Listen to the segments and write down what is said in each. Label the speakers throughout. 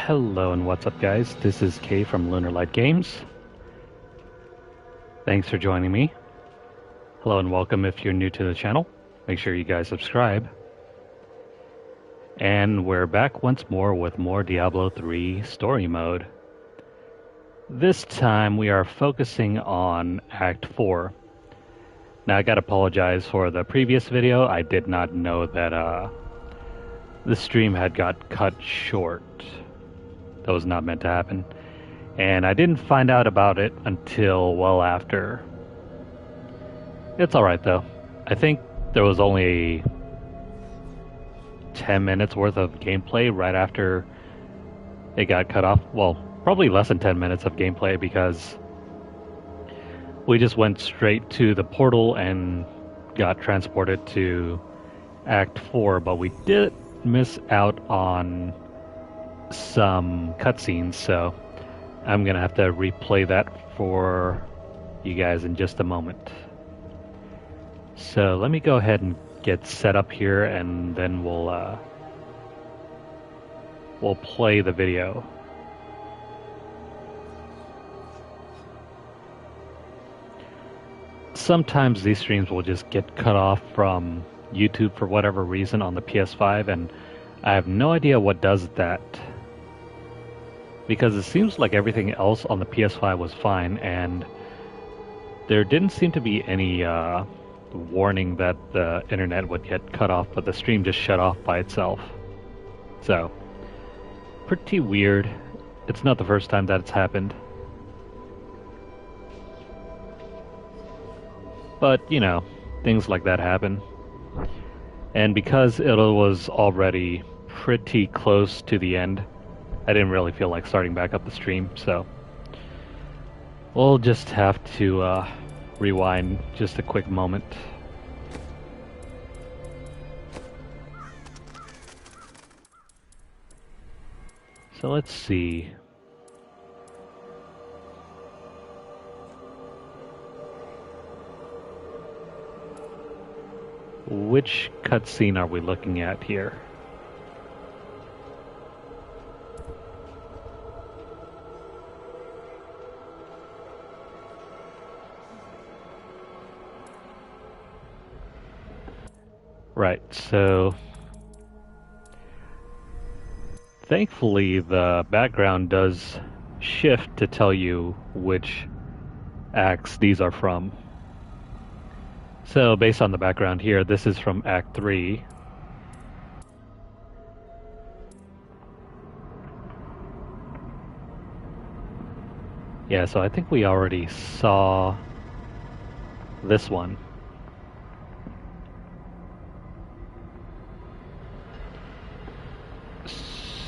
Speaker 1: Hello and what's up, guys? This is Kay from Lunarlight Games. Thanks for joining me. Hello and welcome if you're new to the channel. Make sure you guys subscribe. And we're back once more with more Diablo 3 story mode. This time we are focusing on Act 4. Now I gotta apologize for the previous video. I did not know that the stream had got cut short. That was not meant to happen. And I didn't find out about it until well after. It's alright though. I think there was only 10 minutes worth of gameplay right after it got cut off. Well, probably less than 10 minutes of gameplay because we just went straight to the portal and got transported to Act 4, but we did miss out on some cutscenes, so I'm gonna have to replay that for you guys in just a moment. So let me go ahead and get set up here, and then we'll play the video. Sometimes these streams will just get cut off from YouTube for whatever reason on the PS5, and I have no idea what does that. Because it seems like everything else on the PS5 was fine, and there didn't seem to be any warning that the internet would get cut off, but the stream just shut off by itself. So, pretty weird. It's not the first time that it's happened. But, you know, things like that happen. And because it was already pretty close to the end, I didn't really feel like starting back up the stream, so we'll just have to rewind just a quick moment. So let's see. Which cutscene are we looking at here? Right, so thankfully the background does shift to tell you which acts these are from. So based on the background here, this is from Act 3. Yeah, so I think we already saw this one.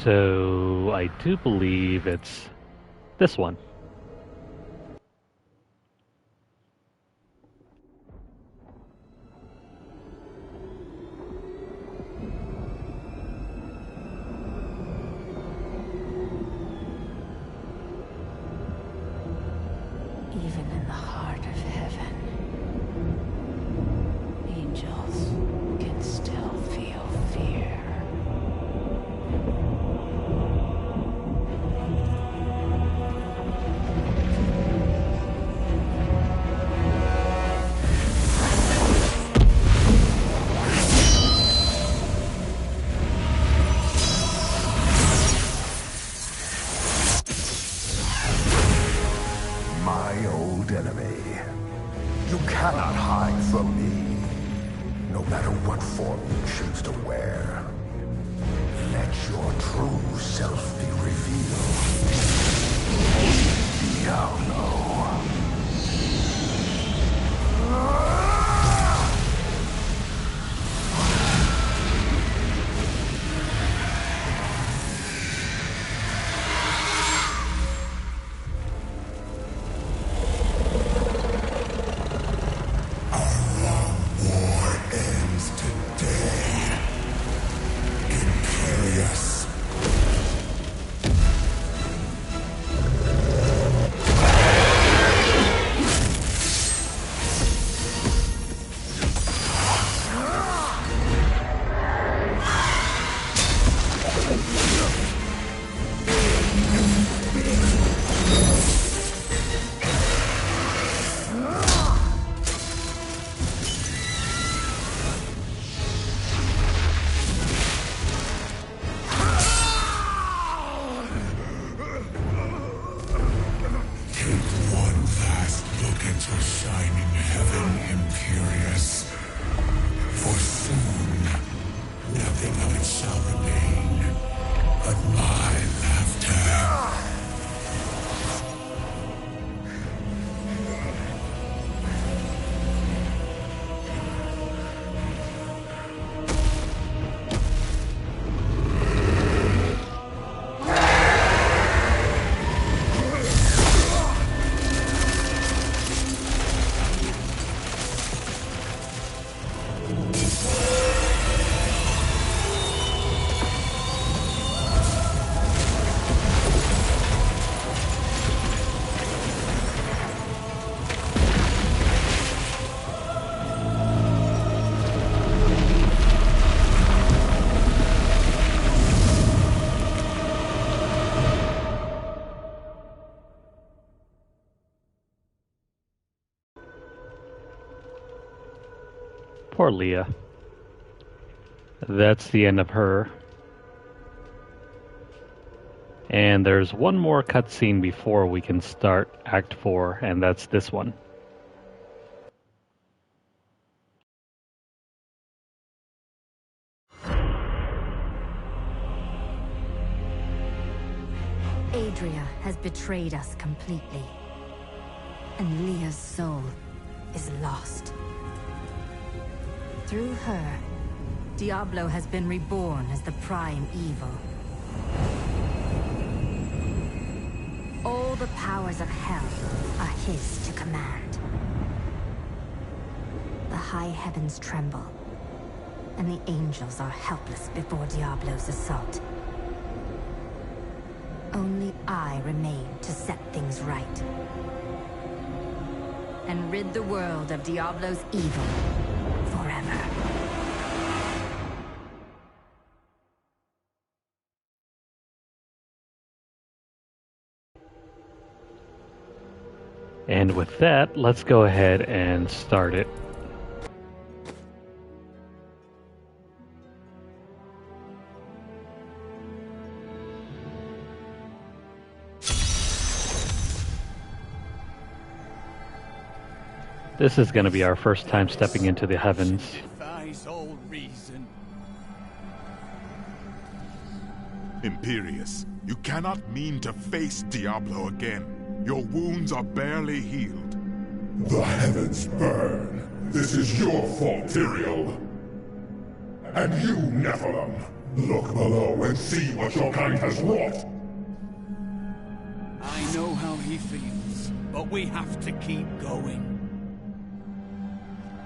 Speaker 1: So I do believe it's this one.
Speaker 2: Even in the heart of heaven, angels can still feel fear.
Speaker 3: My old enemy. You cannot hide from me, no matter what form you choose to wear. Let your true self be revealed. Diablo.
Speaker 4: Let your shining heaven imperious. For soon, nothing of it shall remain but my laughter.
Speaker 1: Poor Leah. That's the end of her. And there's one more cutscene before we can start Act 4, and that's this one.
Speaker 5: Adria has betrayed us completely. And Leah's soul is lost. Through her, Diablo has been reborn as the prime evil. All the powers of hell are his to command. The high heavens tremble, and the angels are helpless before Diablo's assault. Only I remain to set things right. And rid the world of Diablo's evil forever.
Speaker 1: And with that, let's go ahead and start it. This is going to be our first time stepping into the heavens.
Speaker 6: Defies all reason.
Speaker 7: Imperious, you cannot mean to face Diablo again. Your wounds are barely healed.
Speaker 3: The heavens burn. This is your fault, Tyrael. And you, Nephilim, look below and see what your kind has wrought.
Speaker 6: I know how he feels, but we have to keep going.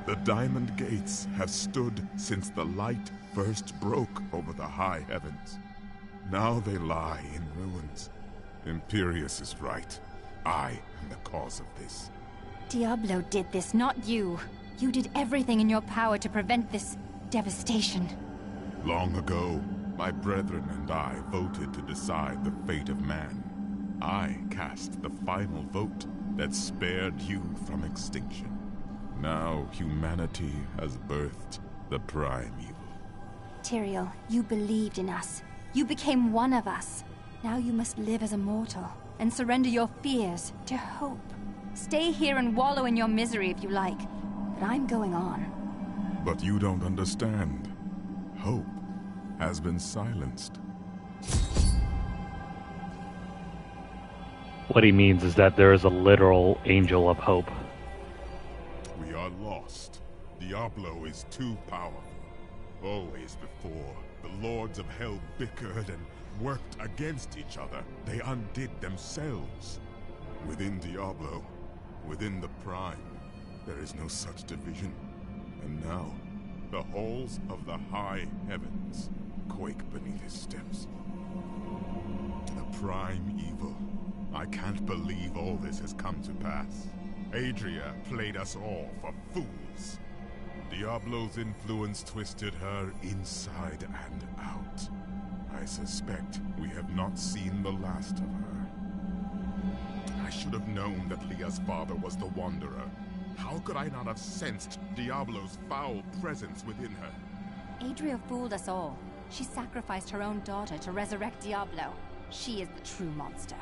Speaker 7: The Diamond Gates have stood since the light first broke over the high heavens. Now they lie in ruins. Imperious is right. I am the cause of this.
Speaker 5: Diablo did this, not you. You did everything in your power to prevent this devastation.
Speaker 7: Long ago, my brethren and I voted to decide the fate of man. I cast the final vote that spared you from extinction. Now humanity has birthed the prime evil.
Speaker 5: Tyrael, you believed in us. You became one of us. Now you must live as a mortal and surrender your fears to hope. Stay here and wallow in your misery if you like, but I'm going on.
Speaker 7: But you don't understand. Hope has been silenced.
Speaker 1: What he means is that there is a literal angel of hope.
Speaker 7: We are lost. Diablo is too powerful. Always before, the lords of hell bickered and worked against each other. They undid themselves. Within Diablo, within the Prime, there is no such division. And now, the halls of the high heavens quake beneath his steps. The Prime evil. I can't believe all this has come to pass. Adria played us all for fools. Diablo's influence twisted her inside and out. I suspect we have not seen the last of her. I should have known that Leah's father was the Wanderer. How could I not have sensed Diablo's foul presence within her?
Speaker 5: Adria fooled us all. She sacrificed her own daughter to resurrect Diablo. She is the true monster.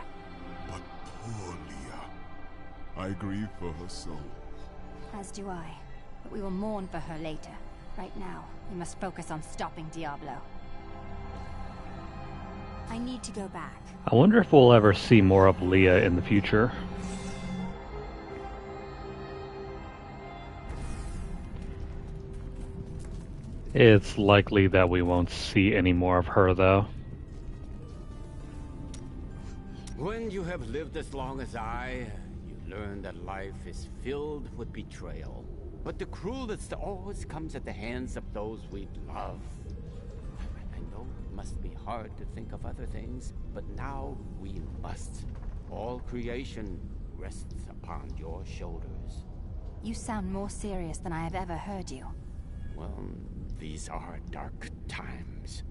Speaker 7: But poor Leah. I grieve for her soul.
Speaker 5: As do I. But we will mourn for her later. Right now, we must focus on stopping Diablo. I need to go back.
Speaker 1: I wonder if we'll ever see more of Leah in the future. It's likely that we won't see any more of her, though.
Speaker 8: When you have lived as long as I, you learn that life is filled with betrayal. But the cruelest always comes at the hands of those we love. I know it must be hard to think of other things, but now we must. All creation rests upon your shoulders.
Speaker 5: You sound more serious than I have ever heard you.
Speaker 8: Well, these are dark times.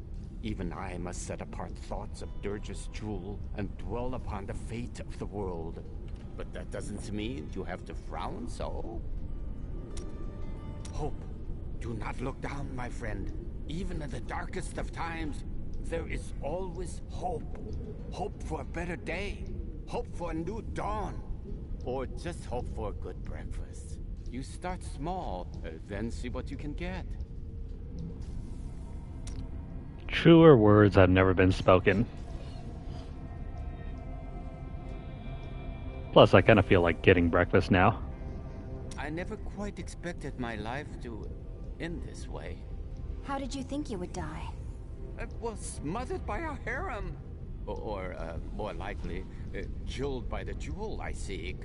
Speaker 8: Even I must set apart thoughts of Dirge's jewel and dwell upon the fate of the world. But that doesn't mean you have to frown so. Hope. Do not look down, my friend. Even in the darkest of times, there is always hope. Hope for a better day. Hope for a new dawn. Or just hope for a good breakfast. You start small, then see what you can get.
Speaker 1: Truer words have never been spoken. Plus, I kind of feel like getting breakfast now.
Speaker 8: I never quite expected my life to end this way.
Speaker 5: How did you think you would die?
Speaker 8: I was smothered by a harem. Or more likely, killed by the jewel I seek.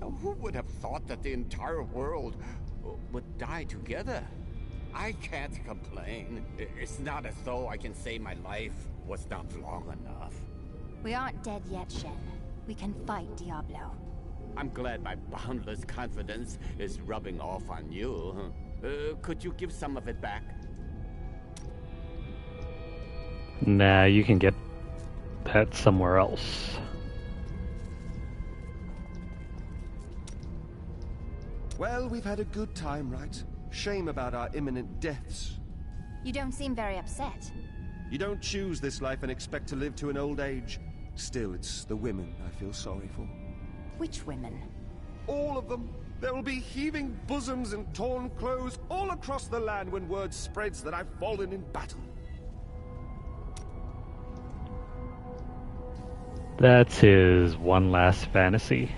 Speaker 8: Who would have thought that the entire world would die together? I can't complain. It's not as though I can say my life was not long enough.
Speaker 5: We aren't dead yet, Shen. We can fight Diablo.
Speaker 8: I'm glad my boundless confidence is rubbing off on you. Could you give some of it back?
Speaker 1: Nah, you can get that somewhere else.
Speaker 9: Well, we've had a good time, right? Shame about our imminent deaths.
Speaker 5: You don't seem very upset.
Speaker 9: You don't choose this life and expect to live to an old age. Still, it's the women I feel sorry for.
Speaker 5: Which women?
Speaker 9: All of them. There will be heaving bosoms and torn clothes all across the land when word spreads that I've fallen in battle.
Speaker 1: That's his one last fantasy.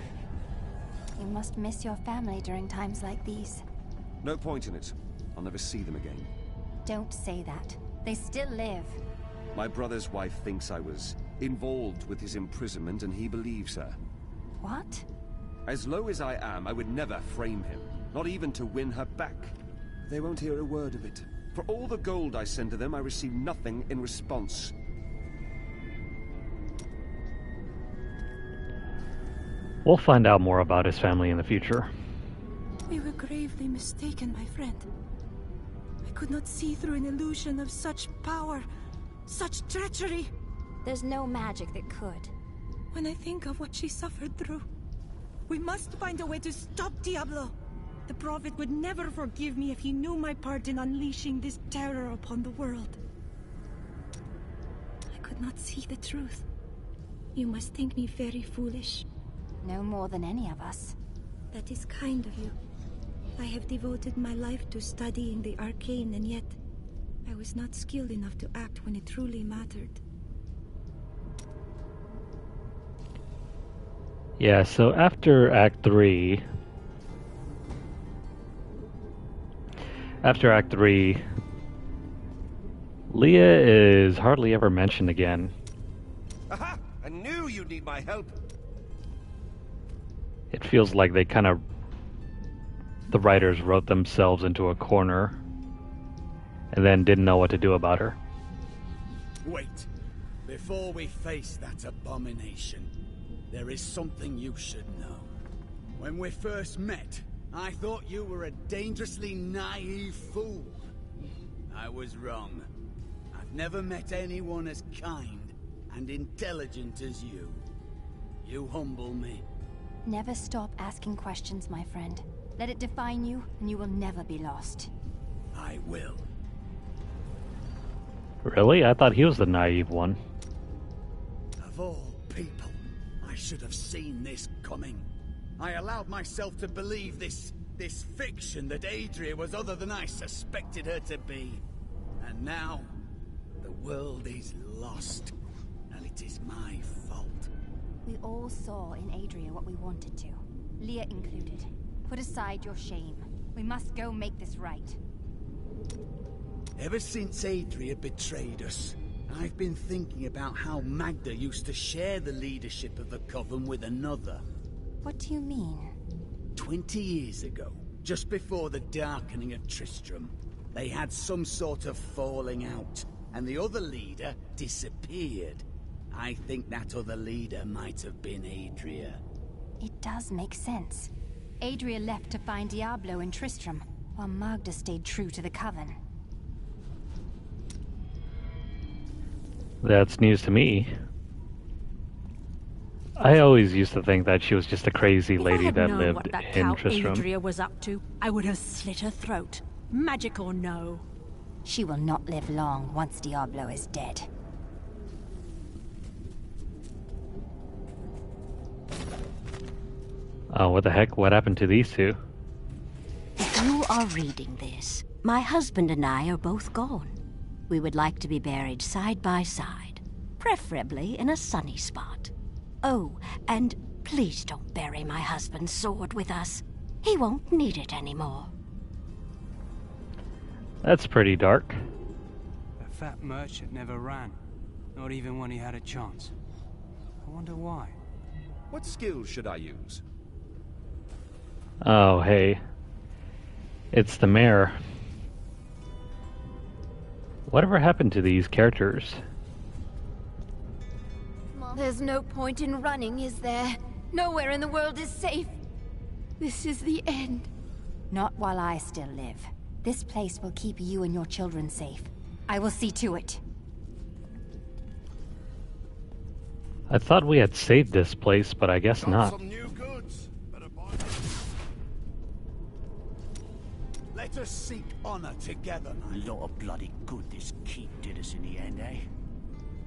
Speaker 5: You must miss your family during times like these.
Speaker 9: No point in it. I'll never see them again.
Speaker 5: Don't say that. They still live.
Speaker 9: My brother's wife thinks I was involved with his imprisonment, and he believes her.
Speaker 5: What?
Speaker 9: As low as I am, I would never frame him. Not even to win her back. They won't hear a word of it. For all the gold I send to them, I receive nothing in response.
Speaker 1: We'll find out more about his family in the future.
Speaker 10: We were gravely mistaken, my friend. I could not see through an illusion of such power, such treachery.
Speaker 5: There's no magic that could.
Speaker 10: When I think of what she suffered through, we must find a way to stop Diablo. The Prophet would never forgive me if he knew my part in unleashing this terror upon the world. I could not see the truth. You must think me very foolish.
Speaker 5: No more than any of us.
Speaker 10: That is kind of you. I have devoted my life to studying the arcane, and yet I was not skilled enough to act when it truly mattered.
Speaker 1: Yeah, so after Act 3... Leah is hardly ever mentioned again.
Speaker 9: Aha! I knew you'd need my help!
Speaker 1: It feels like they kind of... the writers wrote themselves into a corner and then didn't know what to do about her.
Speaker 6: Wait. Before we face that abomination, there is something you should know. When we first met, I thought you were a dangerously naive fool. I was wrong. I've never met anyone as kind and intelligent as you. You humble me.
Speaker 5: Never stop asking questions, my friend. Let it define you, and you will never be lost.
Speaker 6: I will.
Speaker 1: Really? I thought he was the naive one.
Speaker 6: Of all people, I should have seen this coming. I allowed myself to believe this fiction that Adria was other than I suspected her to be. And now, the world is lost. And it is my fault.
Speaker 5: We all saw in Adria what we wanted to. Leah included. Put aside your shame. We must go make this right.
Speaker 6: Ever since Adria betrayed us, I've been thinking about how Magda used to share the leadership of the Coven with another.
Speaker 5: What do you mean?
Speaker 6: 20 years ago, just before the darkening of Tristram, they had some sort of falling out, and the other leader disappeared. I think that other leader might have been Adria.
Speaker 5: It does make sense. Adria left to find Diablo and Tristram, while Magda stayed true to the Coven.
Speaker 1: That's news to me. I always used to think that she was just a crazy lady that lived
Speaker 11: what that
Speaker 1: in
Speaker 11: cow
Speaker 1: Tristram.
Speaker 11: Adria was up to, I would have slit her throat. Magic or no.
Speaker 5: She will not live long once Diablo is dead.
Speaker 1: Oh, what the heck? What happened to these two?
Speaker 12: If you are reading this, my husband and I are both gone. We would like to be buried side by side, preferably in a sunny spot. Oh, and please don't bury my husband's sword with us. He won't need it anymore.
Speaker 1: That's pretty dark.
Speaker 13: The fat merchant never ran, not even when he had a chance. I wonder why.
Speaker 9: What skills should I use?
Speaker 1: Oh, hey. It's the mayor. Whatever happened to these characters?
Speaker 5: There's no point in running, is there? Nowhere in the world is safe. This is the end. Not while I still live. This place will keep you and your children safe. I will see to it.
Speaker 1: I thought we had saved this place, but I guess not.
Speaker 6: Some new goods. Better buy them. Let us seek honor together,
Speaker 14: A lot of bloody good this keep did us in the end, eh?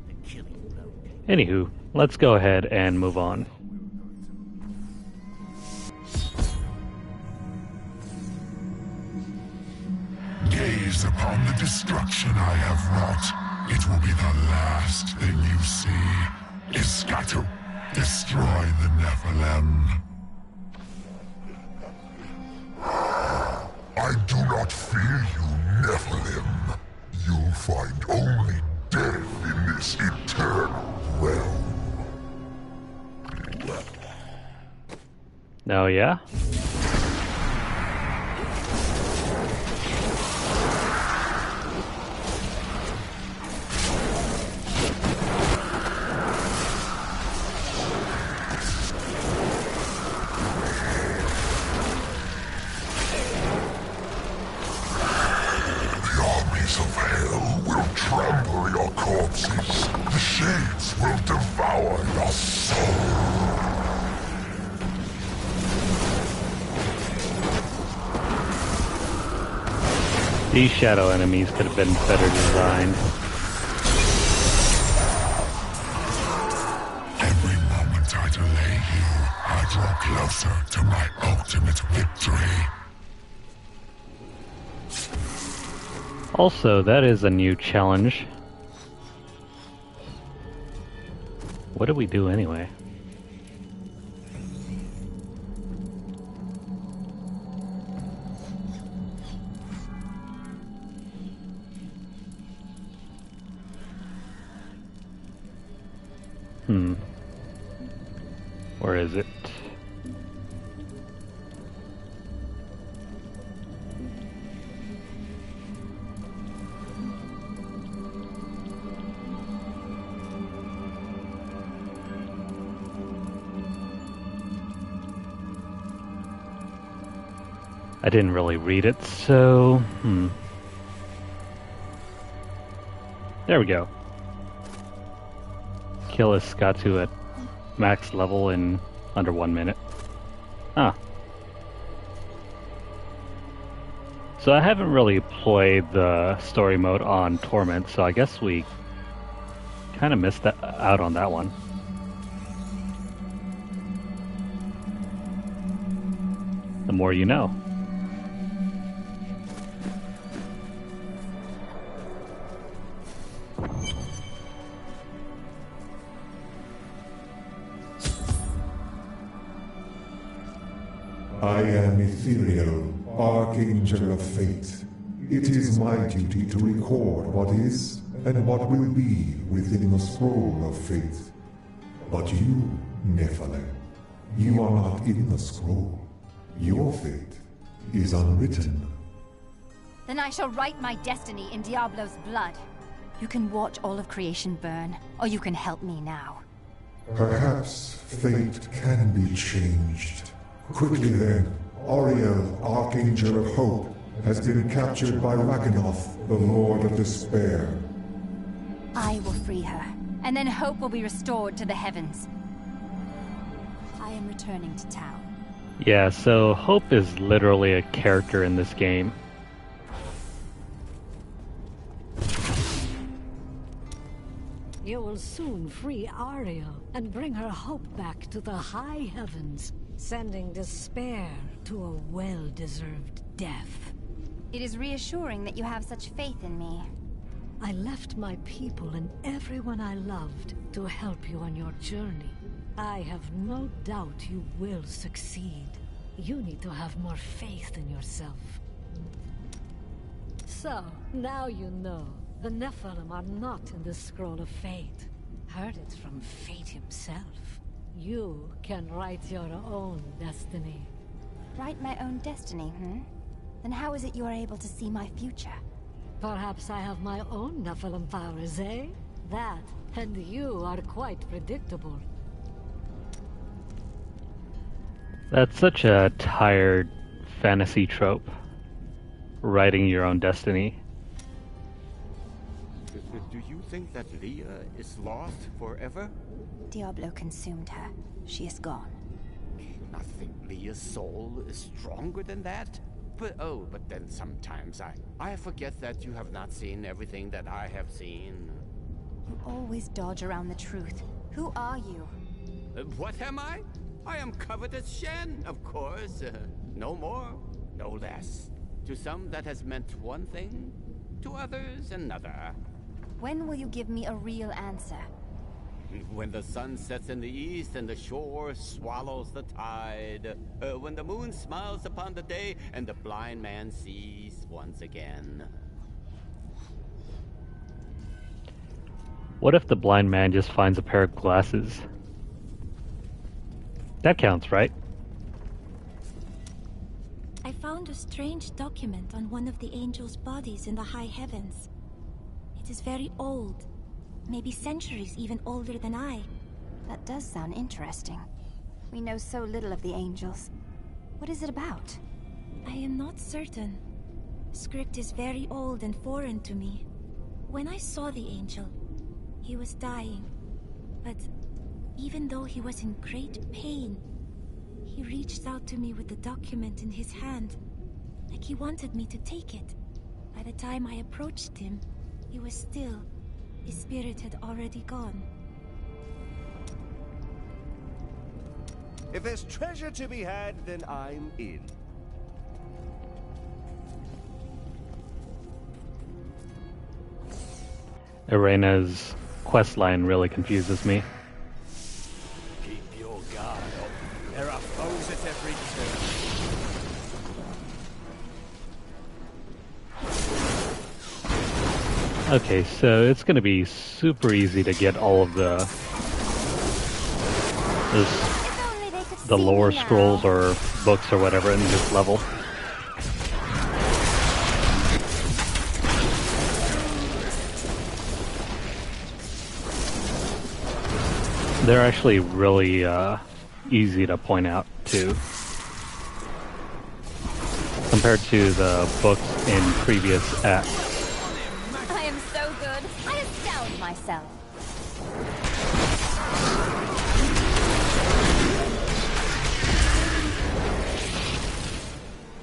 Speaker 14: The killing blow.
Speaker 1: Anywho, let's go ahead and move on.
Speaker 4: Gaze upon the destruction I have wrought. It will be the last thing you see. Iskatu, destroy the Nephilim. I do not fear you, Nephilim. You'll find only death in this eternal realm.
Speaker 1: Oh, yeah?
Speaker 4: Trample your corpses. The shades will devour your soul.
Speaker 1: These shadow enemies could have been better designed.
Speaker 4: Every moment I delay here, I draw closer to my ultimate victory.
Speaker 1: Also, that is a new challenge. What did we do anyway? Where is it? I didn't really read it, so... There we go. Kill a Skatu at max level in under 1 minute. Ah. So I haven't really played the story mode on Torment, so I guess we kind of missed out on that one. more you know.
Speaker 3: I am Ethereal, Archangel of Fate. It is my duty to record what is and what will be within the scroll of fate. But you, Nephilim, you are not in the scroll. Your fate is unwritten.
Speaker 5: Then I shall write my destiny in Diablo's blood. You can watch all of creation burn, or you can help me now.
Speaker 3: Perhaps fate can be changed. Quickly then, Auriel, Archangel of Hope, has been captured by Raganoth, the Lord of Despair.
Speaker 5: I will free her, and then hope will be restored to the heavens. I am returning to town.
Speaker 1: Yeah, so Hope is literally a character in this game.
Speaker 11: You will soon free Ariel and bring her hope back to the high heavens, sending despair to a well-deserved death.
Speaker 5: It is reassuring that you have such faith in me.
Speaker 11: I left my people and everyone I loved to help you on your journey. I have no doubt you will succeed. You need to have more faith in yourself. So, now you know. The Nephilim are not in the Scroll of Fate. Heard it from Fate himself. You can write your own destiny.
Speaker 5: Write my own destiny, Then how is it you are able to see my future?
Speaker 11: Perhaps I have my own Nephilim powers, eh? That, and you are quite predictable.
Speaker 1: That's such a tired fantasy trope. Writing your own destiny.
Speaker 8: Do you think that Leah is lost forever?
Speaker 5: Diablo consumed her. She is gone.
Speaker 8: I think Leah's soul is stronger than that. But then sometimes I forget that you have not seen everything that I have seen.
Speaker 5: You always dodge around the truth. Who are you?
Speaker 8: What am I? I am Covetous Shen, of course. No more, no less. To some that has meant one thing, to others another.
Speaker 5: When will you give me a real answer?
Speaker 8: When the sun sets in the east and the shore swallows the tide. When the moon smiles upon the day and the blind man sees once again.
Speaker 1: What if the blind man just finds a pair of glasses? That counts, right?
Speaker 15: I found a strange document on one of the angels' bodies in the high heavens. It is very old. Maybe centuries even older than I.
Speaker 5: That does sound interesting. We know so little of the angels. What is it about?
Speaker 15: I am not certain. Script is very old and foreign to me. When I saw the angel, he was dying. But even though he was in great pain, he reached out to me with the document in his hand, like he wanted me to take it. By the time I approached him, he was still. His spirit had already gone.
Speaker 9: If there's treasure to be had, then I'm in.
Speaker 1: Irena's questline really confuses me.
Speaker 6: Keep your guard up. There are foes at every turn.
Speaker 1: Okay, so it's going to be super easy to get all of the lore scrolls or books or whatever in this level. They're actually really easy to point out too, compared to the books in previous acts.
Speaker 5: Myself.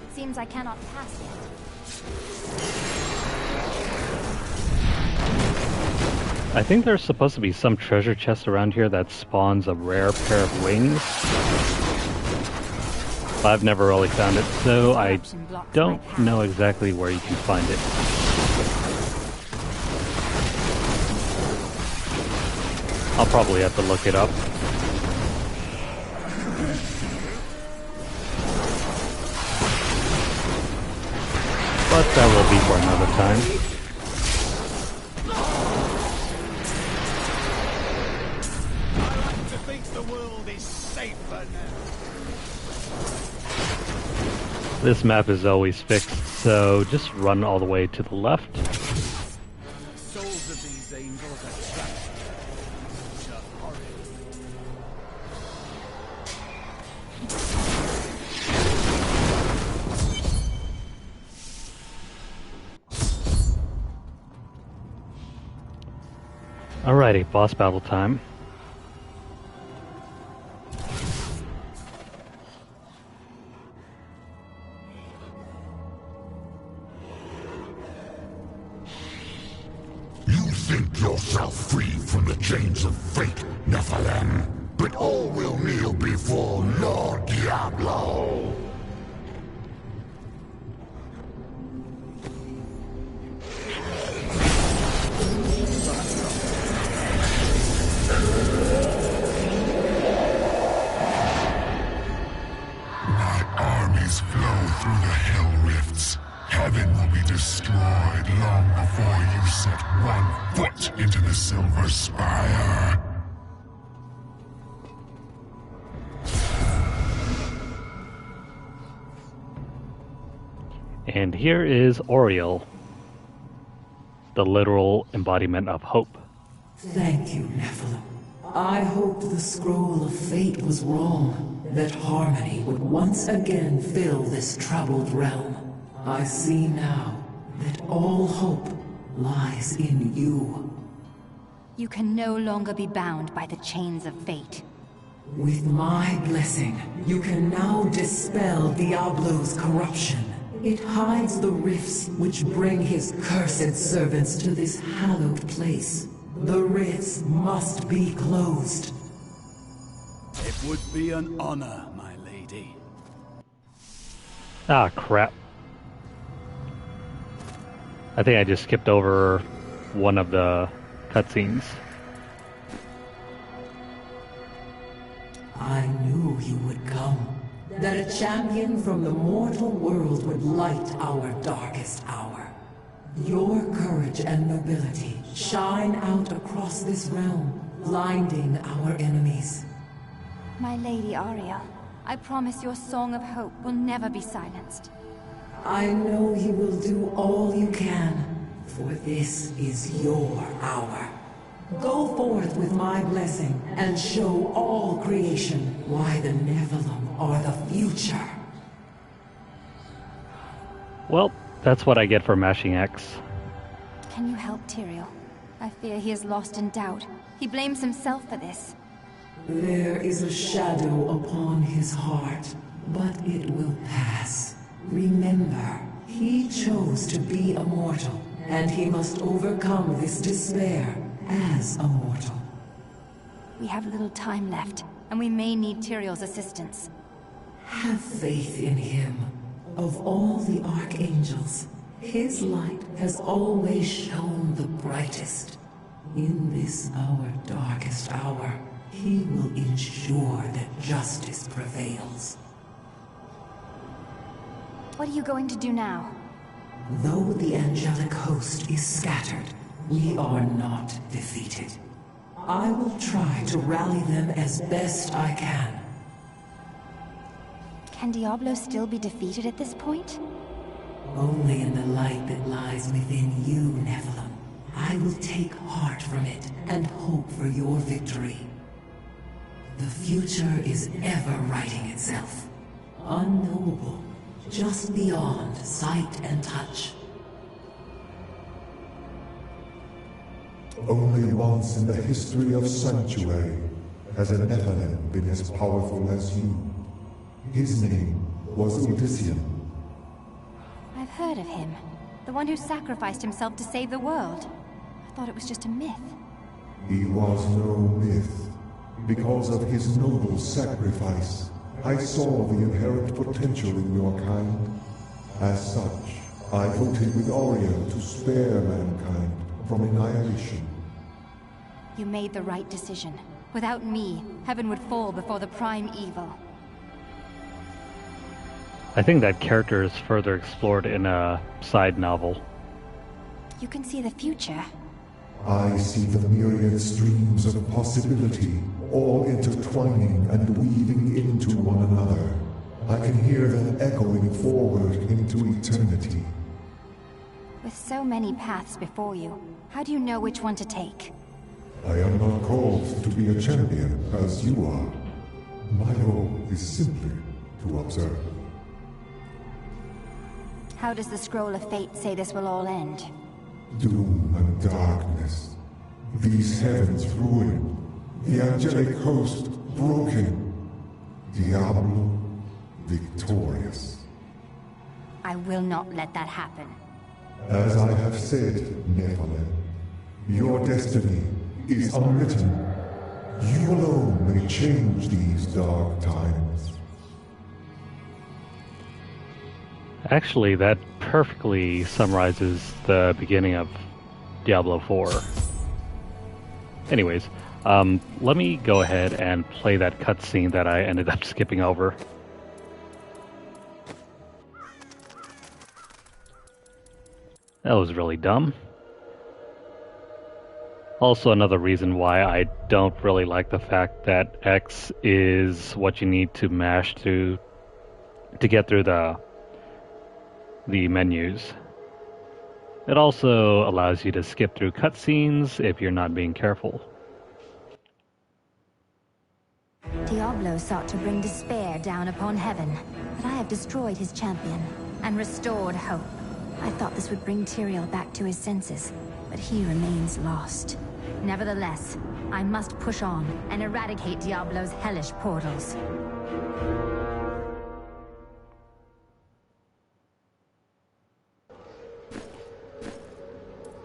Speaker 5: It seems I cannot pass yet.
Speaker 1: I think there's supposed to be some treasure chest around here that spawns a rare pair of wings. I've never really found it, so I don't know exactly where you can find it. I'll probably have to look it up. But that will be for another time.
Speaker 6: I like to think the world is safer now.
Speaker 1: This map is always fixed, so just run all the way to the left.
Speaker 6: Souls of these angels are trapped. Such a horrid.
Speaker 1: Alrighty, boss battle time.
Speaker 4: You think yourself free from the chains of fate, Nephilim, but all will kneel before Lord Diablo. My armies flow through the hell rifts. Heaven will be destroyed long before you set one foot into the Silver Spire.
Speaker 1: And here is Oriel, the literal embodiment of hope.
Speaker 16: Thank you, Nephilim. I hoped the scroll of fate was wrong, that harmony would once again fill this troubled realm. I see now that all hope lies in you.
Speaker 5: You can no longer be bound by the chains of fate.
Speaker 16: With my blessing, you can now dispel Diablo's corruption. It hides the rifts which bring his cursed servants to this hallowed place. The rifts must be closed.
Speaker 6: It would be an honor, my lady.
Speaker 1: Ah, crap. I think I just skipped over one of the cutscenes.
Speaker 16: I knew you would come. That a champion from the mortal world would light our darkest hour. Your courage and nobility shine out across this realm, blinding our enemies.
Speaker 5: My Lady Ariel, I promise your song of hope will never be silenced.
Speaker 16: I know you will do all you can, for this is your hour. Go forth with my blessing and show all creation why the Nephilim are the future.
Speaker 1: Well, that's what I get for mashing X.
Speaker 5: Can you help Tyrael? I fear he is lost in doubt. He blames himself for this.
Speaker 16: There is a shadow upon his heart, but it will pass. Remember, he chose to be a mortal, and he must overcome this despair as a mortal.
Speaker 5: We have little time left, and we may need Tyrael's assistance.
Speaker 16: Have faith in him. Of all the archangels, his light has always shone the brightest. In this our darkest hour, he will ensure that justice prevails.
Speaker 5: What are you going to do now?
Speaker 16: Though the angelic host is scattered, we are not defeated. I will try to rally them as best I can.
Speaker 5: Can Diablo still be defeated at this point?
Speaker 16: Only in the light that lies within you, Nephilim. I will take heart from it and hope for your victory. The future is ever writing itself. Unknowable, just beyond sight and touch.
Speaker 3: Only once in the history of Sanctuary has a Nephilim been as powerful as you. His name was Odyssean.
Speaker 5: I've heard of him. The one who sacrificed himself to save the world. I thought it was just a myth.
Speaker 3: He was no myth. Because of his noble sacrifice, I saw the inherent potential in your kind. As such, I voted with Oriel to spare mankind from annihilation.
Speaker 5: You made the right decision. Without me, heaven would fall before the prime evil.
Speaker 1: I think that character is further explored in a side novel.
Speaker 5: You can see the future.
Speaker 3: I see the myriad streams of possibility, all intertwining and weaving into one another. I can hear them echoing forward into eternity.
Speaker 5: With so many paths before you, how do you know which one to take?
Speaker 3: I am not called to be a champion, as you are. My role is simply to observe.
Speaker 5: How does the Scroll of Fate say this will all end?
Speaker 3: Doom and darkness. These heavens ruined. The angelic host broken. Diablo victorious.
Speaker 5: I will not let that happen.
Speaker 3: As I have said, Nephilim, your destiny is unwritten. You alone may change these dark times.
Speaker 1: Actually, that perfectly summarizes the beginning of Diablo 4. Anyways, let me go ahead and play that cutscene that I ended up skipping over. That was really dumb. Also, another reason why I don't really like the fact that X is what you need to mash to get through the menus. It also allows you to skip through cutscenes if you're not being careful.
Speaker 5: Diablo sought to bring despair down upon heaven, but I have destroyed his champion and restored hope. I thought this would bring Tyrael back to his senses, but he remains lost. Nevertheless, I must push on and eradicate Diablo's hellish portals.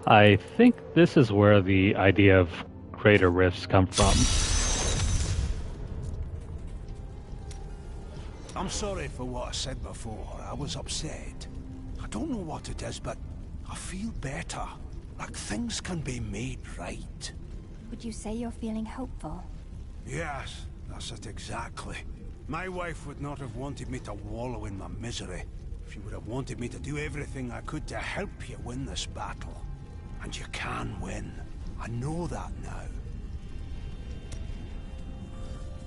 Speaker 1: I think this is where the idea of greater rifts come from.
Speaker 14: I'm sorry for what I said before. I was upset. I don't know what it is, but I feel better. Like things can be made right.
Speaker 5: Would you say you're feeling hopeful?
Speaker 14: Yes, that's it exactly. My wife would not have wanted me to wallow in my misery. She would have wanted me to do everything I could to help you win this battle. And you can win. I know that now.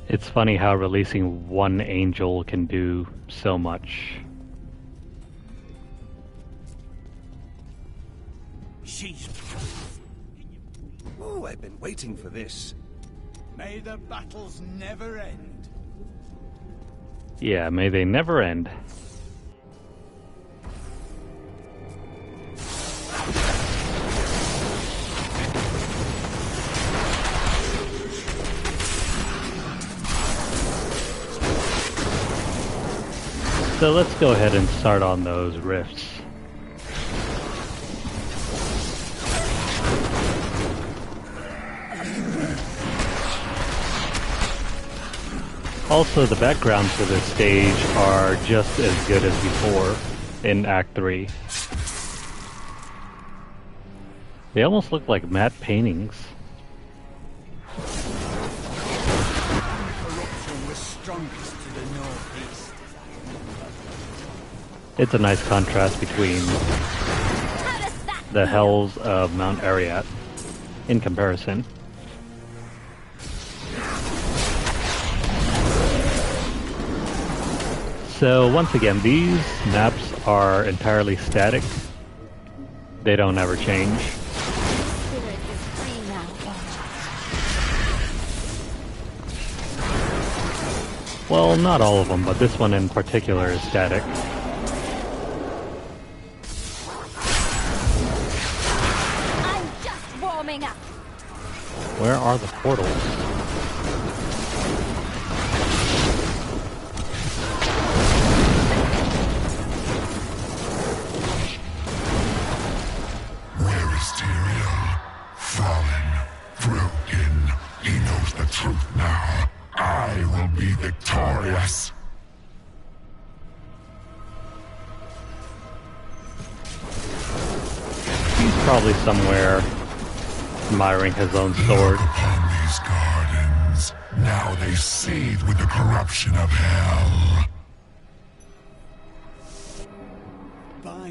Speaker 1: It's funny how releasing one angel can do so much.
Speaker 14: She's...
Speaker 9: Oh, I've been waiting for this.
Speaker 6: May the battles never end.
Speaker 1: Yeah, may they never end. So let's go ahead and start on those rifts. Also, the backgrounds for this stage are just as good as before in Act 3. They almost look like matte paintings.
Speaker 6: Corruption was strongest to the northeast.
Speaker 1: It's a nice contrast between the hells of Mount Arreat in comparison. So once again, these maps are entirely static. They don't ever change. Well, not all of them, but this one in particular is static.
Speaker 5: I'm just warming up.
Speaker 1: Where are the portals?
Speaker 4: Where is Tyrael? Fallen, broken. He knows the truth now. I will be victorious.
Speaker 1: Probably somewhere admiring his own sword.
Speaker 4: Look upon these gardens. Now they seethe with the corruption of hell.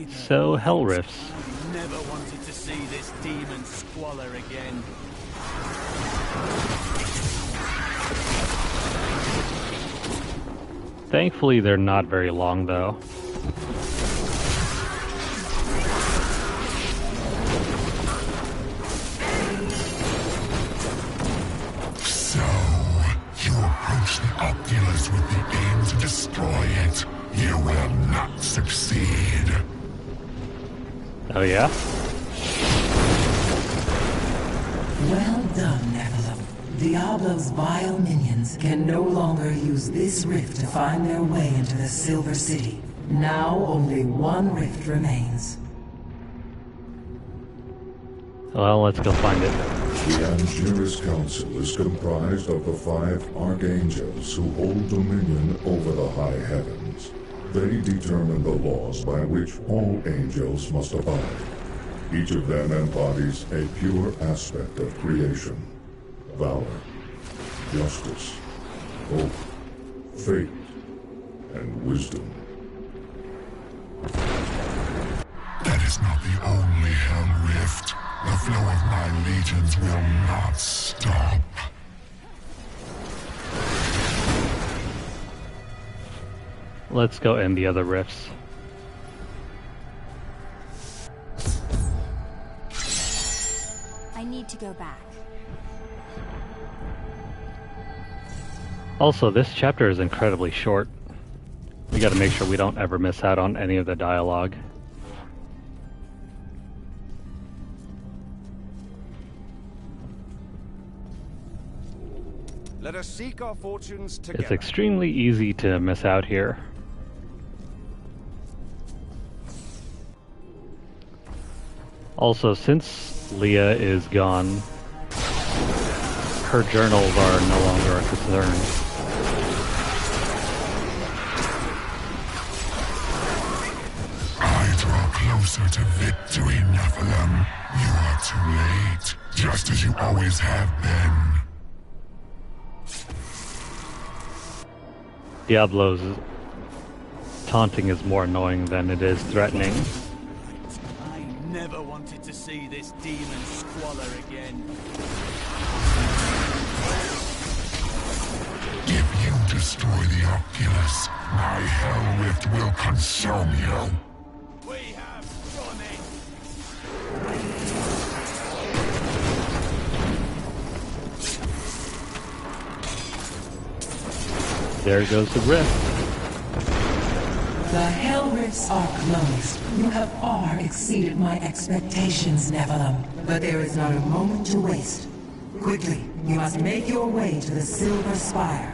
Speaker 1: So, hell rifts.
Speaker 6: I never wanted to see this demon squalor again.
Speaker 1: Thankfully, they're not very long, though.
Speaker 4: So, you approach the Oculus with the aim to destroy it. You will not succeed.
Speaker 1: Oh, yeah?
Speaker 16: Well done, Nephilim. Diablo's vile minions can no longer use this rift to find their way into the Silver City. Now only one rift remains.
Speaker 1: Well, let's go find it.
Speaker 3: The Angiris Council is comprised of the 5 archangels who hold dominion over the high heavens. They determine the laws by which all angels must abide. Each of them embodies a pure aspect of creation. Valor, justice, hope, faith, and wisdom.
Speaker 4: That is not the only hell rift. The flow of my legions will not stop.
Speaker 1: Let's go end the other rifts.
Speaker 5: I need to go back.
Speaker 1: Also, this chapter is incredibly short. We gotta make sure we don't ever miss out on any of the dialogue.
Speaker 9: Let us seek our fortunes together.
Speaker 1: It's extremely easy to miss out here. Also, since Leah is gone, her journals are no longer a concern.
Speaker 4: I draw closer to victory, Nephilim. You are too late, just as you always have been.
Speaker 1: Diablo's taunting is more annoying than it is threatening.
Speaker 6: I never wanted to see this demon squalor again.
Speaker 4: If you destroy the Oculus, my hell rift will consume you.
Speaker 6: We have done it!
Speaker 1: There goes the rift.
Speaker 16: The Hell Rifts are closed. You have far exceeded my expectations, Nephilim. But there is not a moment to waste. Quickly, you must make your way to the Silver Spire.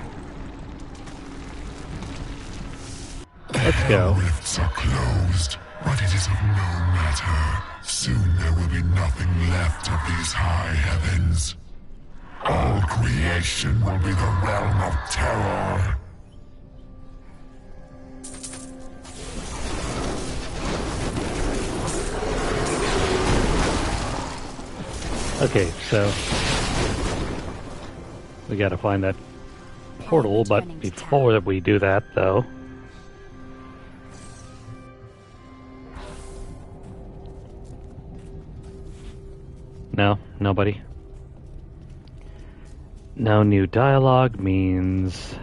Speaker 1: Let's go.
Speaker 4: Hell rifts are closed, but it is of no matter. Soon there will be nothing left of these high heavens. All creation will be the realm of terror.
Speaker 1: Okay, so we gotta find that portal, but before we do that, though, no, nobody. No new dialogue means...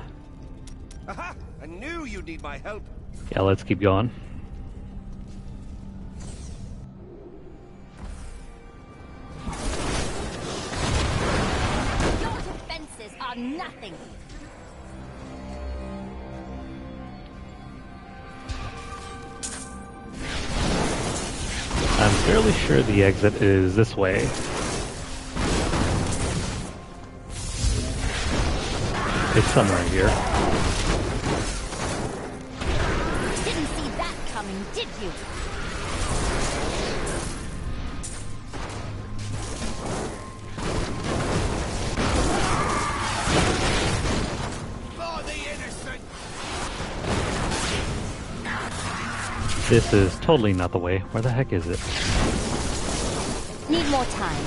Speaker 9: Aha! I knew you'd need my help.
Speaker 1: Yeah, let's keep going.
Speaker 5: Your defenses are nothing.
Speaker 1: I'm fairly sure the exit is this way. It's somewhere here.
Speaker 5: Didn't see that coming, did you?
Speaker 6: For the innocent!
Speaker 1: This is totally not the way. Where the heck is it?
Speaker 12: Need more time.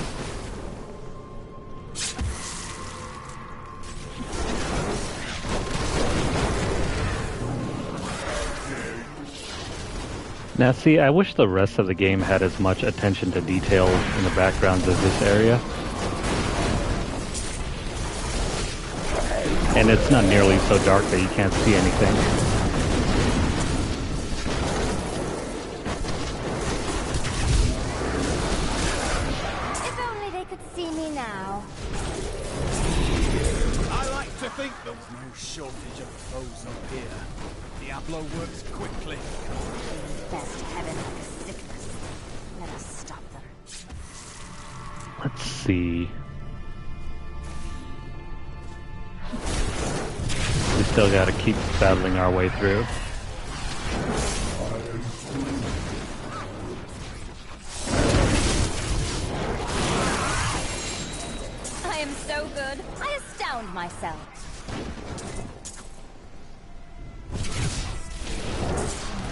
Speaker 1: Now see, I wish the rest of the game had as much attention to detail in the backgrounds as this area. And it's not nearly so dark that you can't see anything.
Speaker 5: If only they could see me now.
Speaker 6: I like to think there's no shortage of foes up here. Diablo works quickly.
Speaker 12: Best heaven like a sickness. Let us stop them.
Speaker 1: Let's see. We still gotta keep battling our way through.
Speaker 12: I am so good. I astound myself.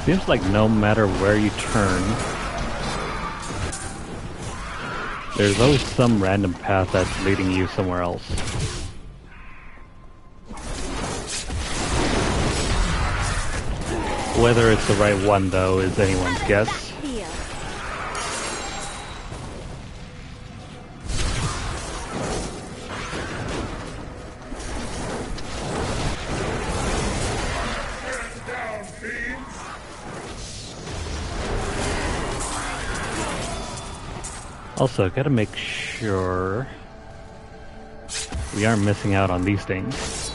Speaker 1: Seems like no matter where you turn, there's always some random path that's leading you somewhere else. Whether it's the right one, though, is anyone's guess. Also, gotta make sure we aren't missing out on these things.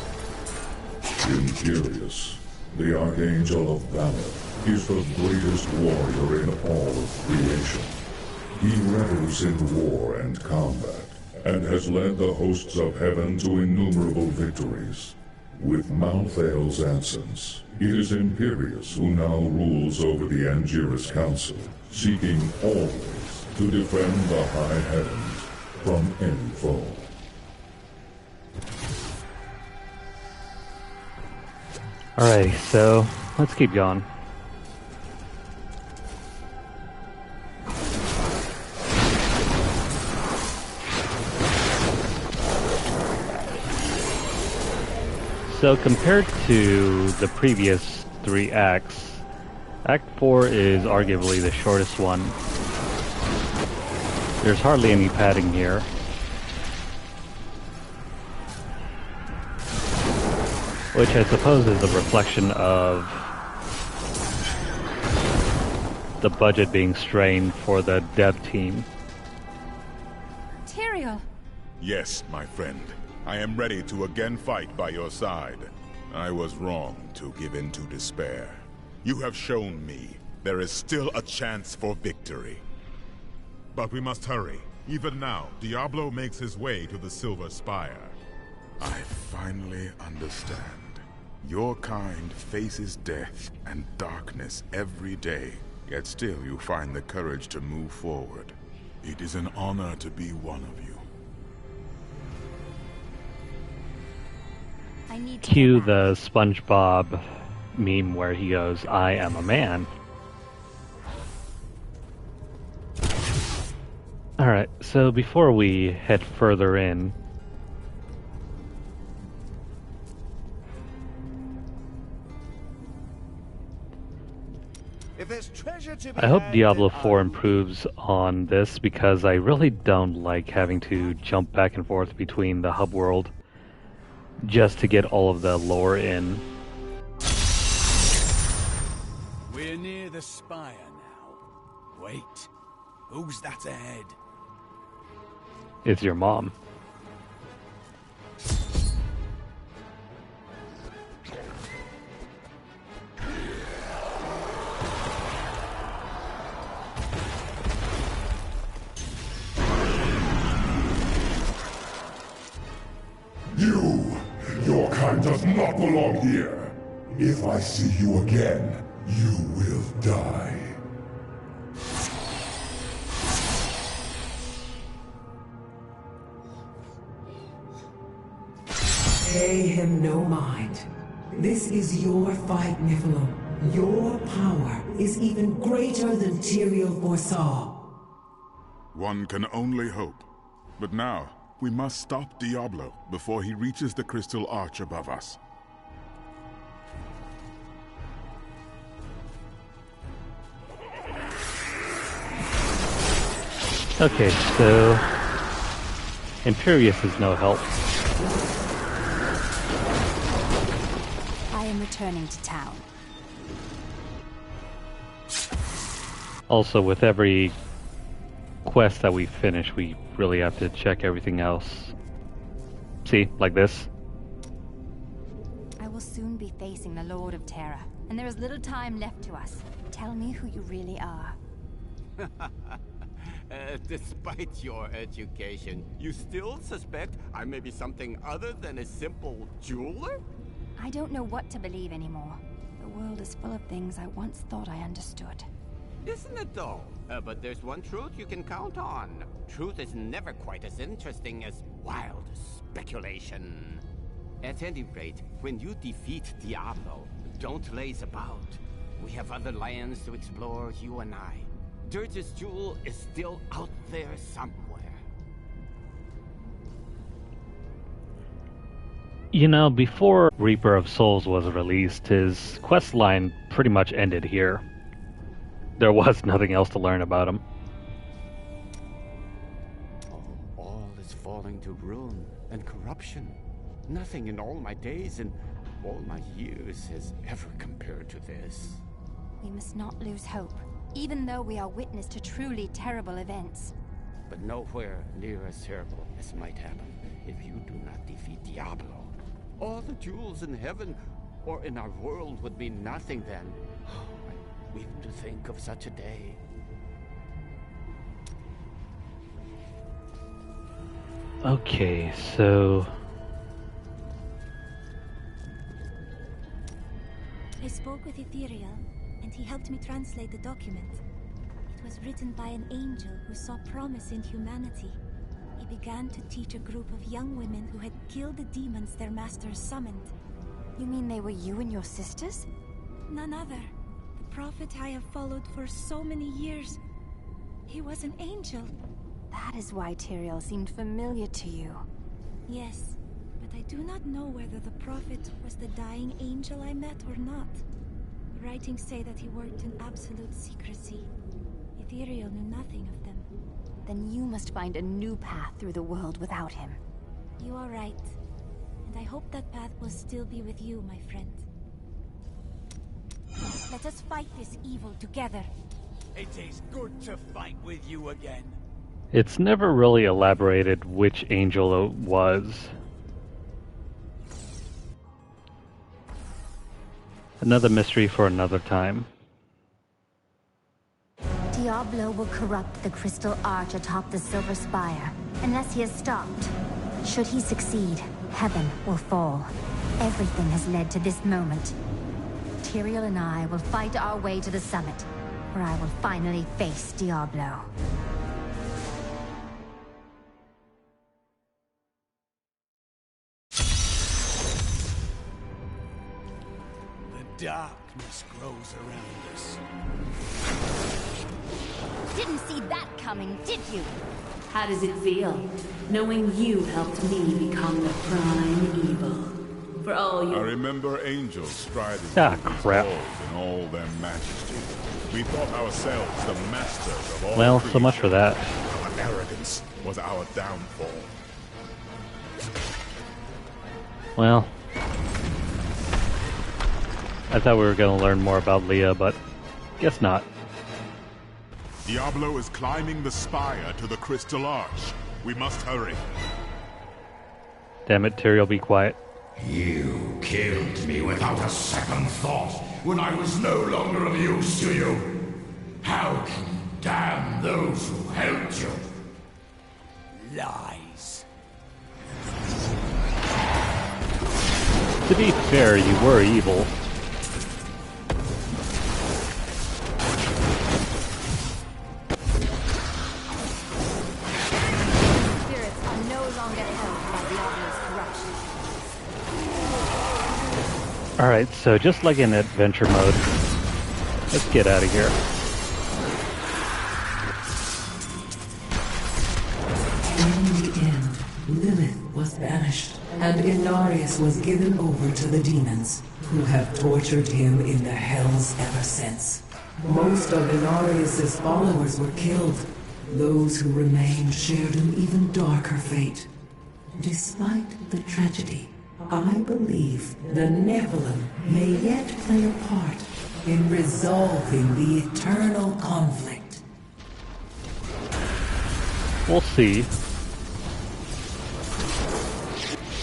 Speaker 4: Imperious, the Archangel of Valor, is the greatest warrior in all of creation. He revels in war and combat, and has led the hosts of heaven to innumerable victories. With Malthael's absence, it is Imperious who now rules over the Angiris Council, seeking always to defend the high heavens from any foe.
Speaker 1: Alrighty, so let's keep going. So compared to the previous 3 acts, Act 4 is arguably the shortest one. There's hardly any padding here. Which I suppose is a reflection of the budget being strained for the dev team.
Speaker 5: Tyrael!
Speaker 7: Yes, my friend. I am ready to again fight by your side. I was wrong to give in to despair. You have shown me there is still a chance for victory. But we must hurry. Even now, Diablo makes his way to the Silver Spire. I finally understand. Your kind faces death and darkness every day, yet still you find the courage to move forward. It is an honor to be one of you.
Speaker 5: I need to
Speaker 1: Cue the SpongeBob meme where he goes, "I am a man." Alright, so before we head further in,
Speaker 14: If there's treasure to be
Speaker 1: I hope
Speaker 14: had,
Speaker 1: Diablo
Speaker 14: then
Speaker 1: 4 improves on this, because I really don't like having to jump back and forth between the hub world just to get all of the lore in.
Speaker 6: We're near the spire now. Wait, who's that ahead?
Speaker 1: It's your mom.
Speaker 4: Your kind does not belong here. If I see you again, you will die.
Speaker 16: Pay him no mind. This is your fight, Nephilim. Your power is even greater than Tyrael foresaw.
Speaker 7: One can only hope. But now, we must stop Diablo before he reaches the crystal arch above us.
Speaker 1: Okay, so Imperius is no help.
Speaker 5: I am returning to town.
Speaker 1: Also, with every quest that we finish, we really have to check everything else. See, like this.
Speaker 5: I will soon be facing the Lord of Terror, and there is little time left to us. Tell me who you really are.
Speaker 8: Despite your education, you still suspect I may be something other than a simple jeweler?
Speaker 5: I don't know what to believe anymore. The world is full of things I once thought I understood.
Speaker 8: Isn't it though? But there's one truth you can count on. Truth is never quite as interesting as wild speculation. At any rate, when you defeat Diablo, don't laze about. We have other lands to explore, you and I. Dirge's jewel is still out there somewhere.
Speaker 1: You know, before Reaper of Souls was released, his quest line pretty much ended here. There was nothing else to learn about him.
Speaker 8: All is falling to ruin and corruption. Nothing in all my days and all my years has ever compared to this.
Speaker 5: We must not lose hope, even though we are witness to truly terrible events.
Speaker 8: But nowhere near as terrible as might happen if you do not defeat Diablo. All the jewels in heaven or in our world would mean nothing then. I weep to think of such a day.
Speaker 1: Okay, so...
Speaker 15: I spoke with Ethereal, and he helped me translate the document. It was written by an angel who saw promise in humanity. He began to teach a group of young women who had killed the demons their masters summoned.
Speaker 5: You mean they were you and your sisters?
Speaker 15: None other. The prophet I have followed for so many years. He was an angel.
Speaker 5: That is why Tyrael seemed familiar to you.
Speaker 15: Yes, but I do not know whether the prophet was the dying angel I met or not. The writings say that he worked in absolute secrecy. Ethereal knew nothing of them.
Speaker 5: Then you must find a new path through the world without him.
Speaker 15: You are right. And I hope that path will still be with you, my friend.
Speaker 5: Let us fight this evil together.
Speaker 6: It is good to fight with you again.
Speaker 1: It's never really elaborated which angel it was. Another mystery for another time.
Speaker 12: Diablo will corrupt the crystal arch atop the Silver Spire, unless he is stopped. Should he succeed, heaven will fall. Everything has led to this moment. Tyrael and I will fight our way to the summit, where I will finally face Diablo.
Speaker 6: The darkness grows around us.
Speaker 5: Didn't see that coming, did you?
Speaker 16: How does it feel, knowing you helped me become the prime evil? For all
Speaker 7: I
Speaker 16: your...
Speaker 7: remember angels striding
Speaker 1: crap.
Speaker 7: in all their majesty. We thought ourselves the masters of all
Speaker 1: Well, so much for that.
Speaker 7: Our arrogance was our downfall.
Speaker 1: Well, I thought we were going to learn more about Leah, but guess not.
Speaker 7: Diablo is climbing the spire to the crystal arch. We must hurry.
Speaker 1: Damn it, Tyrael, be quiet.
Speaker 3: You killed me without a second thought when I was no longer of use to you. How can you damn those who helped you?
Speaker 6: Lies.
Speaker 1: To be fair, you were evil.
Speaker 5: Spirits are no longer held by Diablo's corruption.
Speaker 1: Alright, so just like in adventure mode, let's get out of here.
Speaker 16: was banished, and Inarius was given over to the demons, who have tortured him in the hells ever since. Most of Inarius' followers were killed. Those who remained shared an even darker fate. Despite the tragedy, I believe the Nephilim may yet play a part in resolving the eternal conflict.
Speaker 1: We'll see.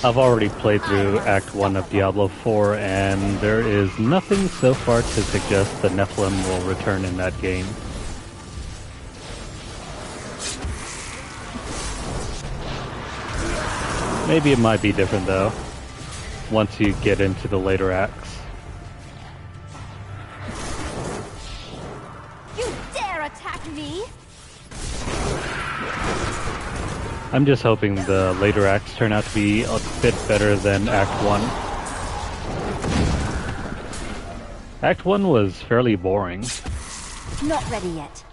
Speaker 1: I've already played through Act 1 of Diablo 4, and there is nothing so far to suggest the Nephilim will return in that game. Maybe it might be different though, once you get into the later acts.
Speaker 5: You dare attack me?
Speaker 1: I'm just hoping the later acts turn out to be a bit better than Act 1. Act 1 was fairly boring.
Speaker 5: Not ready yet.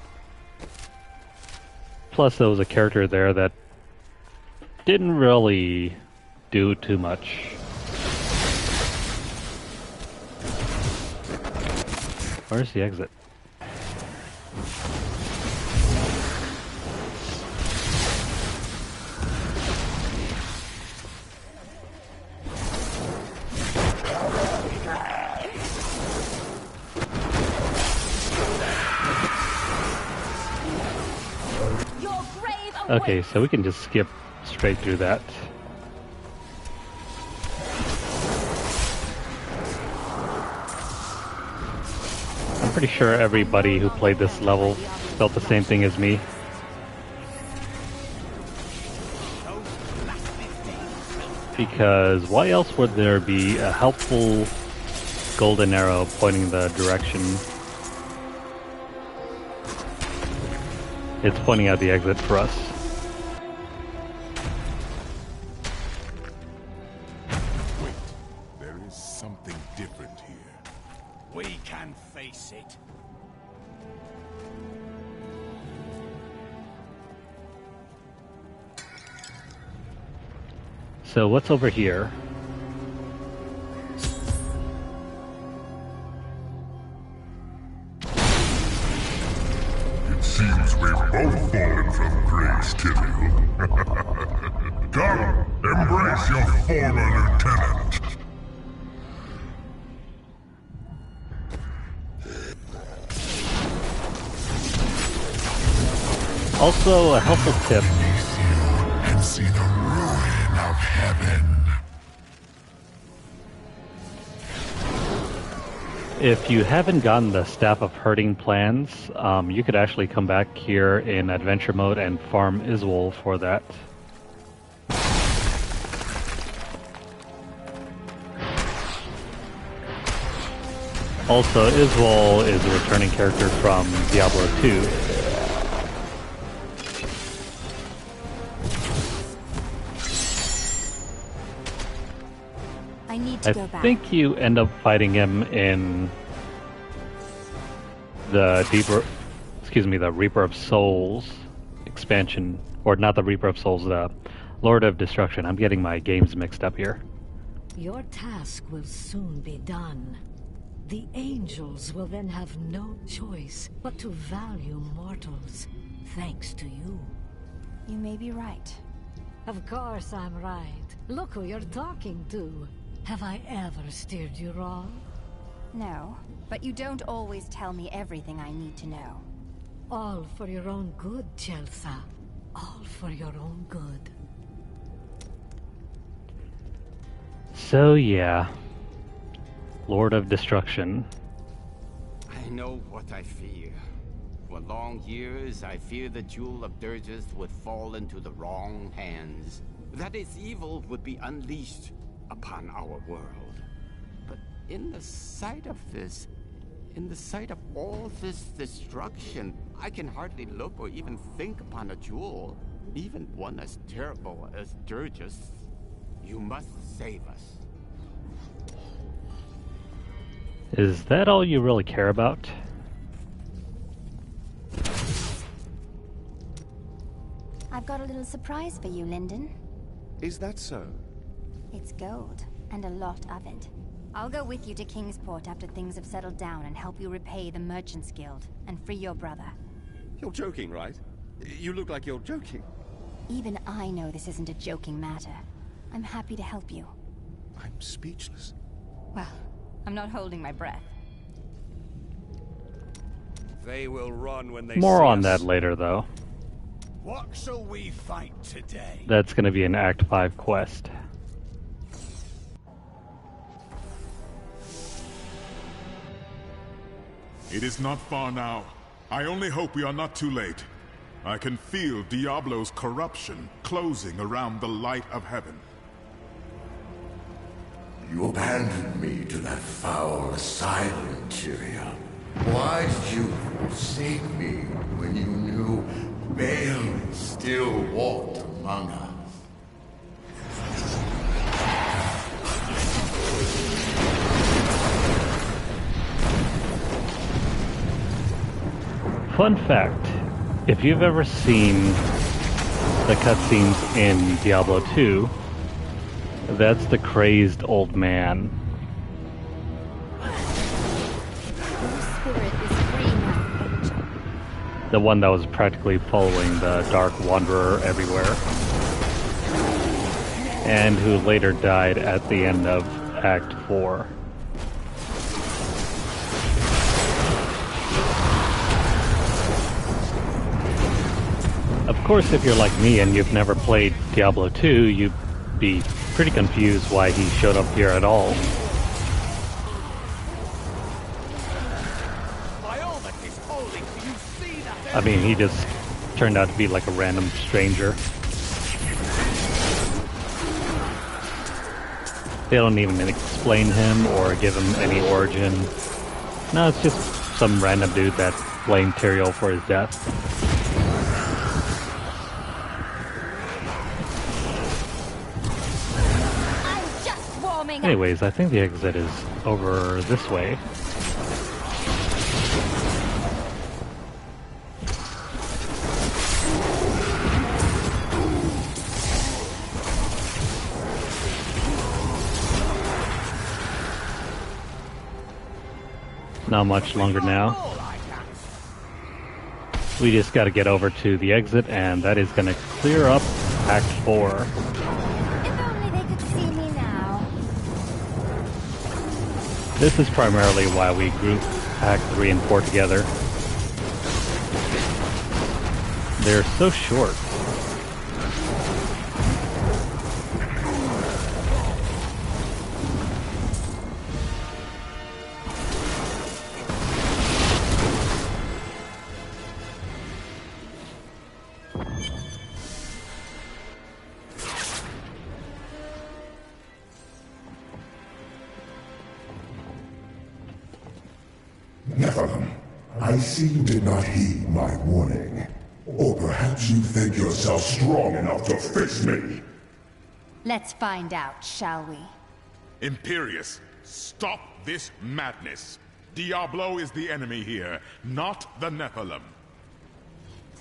Speaker 1: Plus there was a character there that didn't really do too much. Where's the exit? Okay, so we can just skip straight through that. I'm pretty sure everybody who played this level felt the same thing as me. Because why else would there be a helpful golden arrow pointing the direction? It's pointing out the exit for us.
Speaker 7: Wait, there is something different here.
Speaker 6: We can face it.
Speaker 1: So what's over here?
Speaker 4: Seems we've both fallen from grace, Tyrael. Come, embrace your former lieutenant.
Speaker 1: Also, a helpful tip.
Speaker 4: And see the ruin of heaven.
Speaker 1: If you haven't gotten the Staff of Hurting plans, you could actually come back here in adventure mode and farm Iswol for that. Also, Iswol is a returning character from Diablo 2.
Speaker 5: I need to go back.
Speaker 1: I think you end up fighting him in the the Reaper of Souls expansion, or not the Reaper of Souls, the Lord of Destruction. I'm getting my games mixed up here.
Speaker 11: Your task will soon be done. The angels will then have no choice but to value mortals, thanks to you.
Speaker 5: You may be right.
Speaker 11: Of course I'm right. Look who you're talking to. Have I ever steered you wrong?
Speaker 5: No, but you don't always tell me everything I need to know.
Speaker 11: All for your own good, Chelsea. All for your own good.
Speaker 1: So yeah, Lord of Destruction.
Speaker 8: I know what I fear. For long years, I feared the Jewel of Dirges would fall into the wrong hands. That its evil would be unleashed upon our world. But in the sight of this, in the sight of all this destruction, I can hardly look or even think upon a jewel, even one as terrible as Dirges. You must save us.
Speaker 1: Is that all you really care about?
Speaker 5: I've got a little surprise for you, Lyndon.
Speaker 9: Is that so?
Speaker 5: It's gold, and a lot of it. I'll go with you to Kingsport after things have settled down and help you repay the Merchants Guild and free your brother.
Speaker 9: You're joking, right? You look like you're joking.
Speaker 5: Even I know this isn't a joking matter. I'm happy to help you.
Speaker 9: I'm speechless.
Speaker 5: Well, I'm not holding my breath.
Speaker 14: They will run when they
Speaker 1: More
Speaker 14: see
Speaker 1: on
Speaker 14: us.
Speaker 1: that later, though.
Speaker 6: What shall we fight today?
Speaker 1: That's going to be an Act 5 quest.
Speaker 7: It is not far now. I only hope we are not too late. I can feel Diablo's corruption closing around the light of heaven.
Speaker 3: You abandoned me to that foul asylum, Tyrion. Why did you forsake me when you knew Baal still walked among us?
Speaker 1: Fun fact, if you've ever seen the cutscenes in Diablo 2, that's the crazed old man. The one that was practically following the Dark Wanderer everywhere. And who later died at the end of Act 4. Of course, if you're like me and you've never played Diablo 2, you'd be pretty confused why he showed up here at all. I mean, he just turned out to be like a random stranger. They don't even explain him or give him any origin. No, it's just some random dude that blamed Tyrael for his death. Anyways, I think the exit is over this way. Not much longer now. We just got to get over to the exit, and that is going to clear up Act 4. This is primarily why we group Act 3 and 4 together. They're so short.
Speaker 4: Nephilim, I see you did not heed my warning. Or perhaps you think yourself strong enough to face me.
Speaker 5: Let's find out, shall we?
Speaker 7: Imperius, stop this madness. Diablo is the enemy here, not the Nephilim.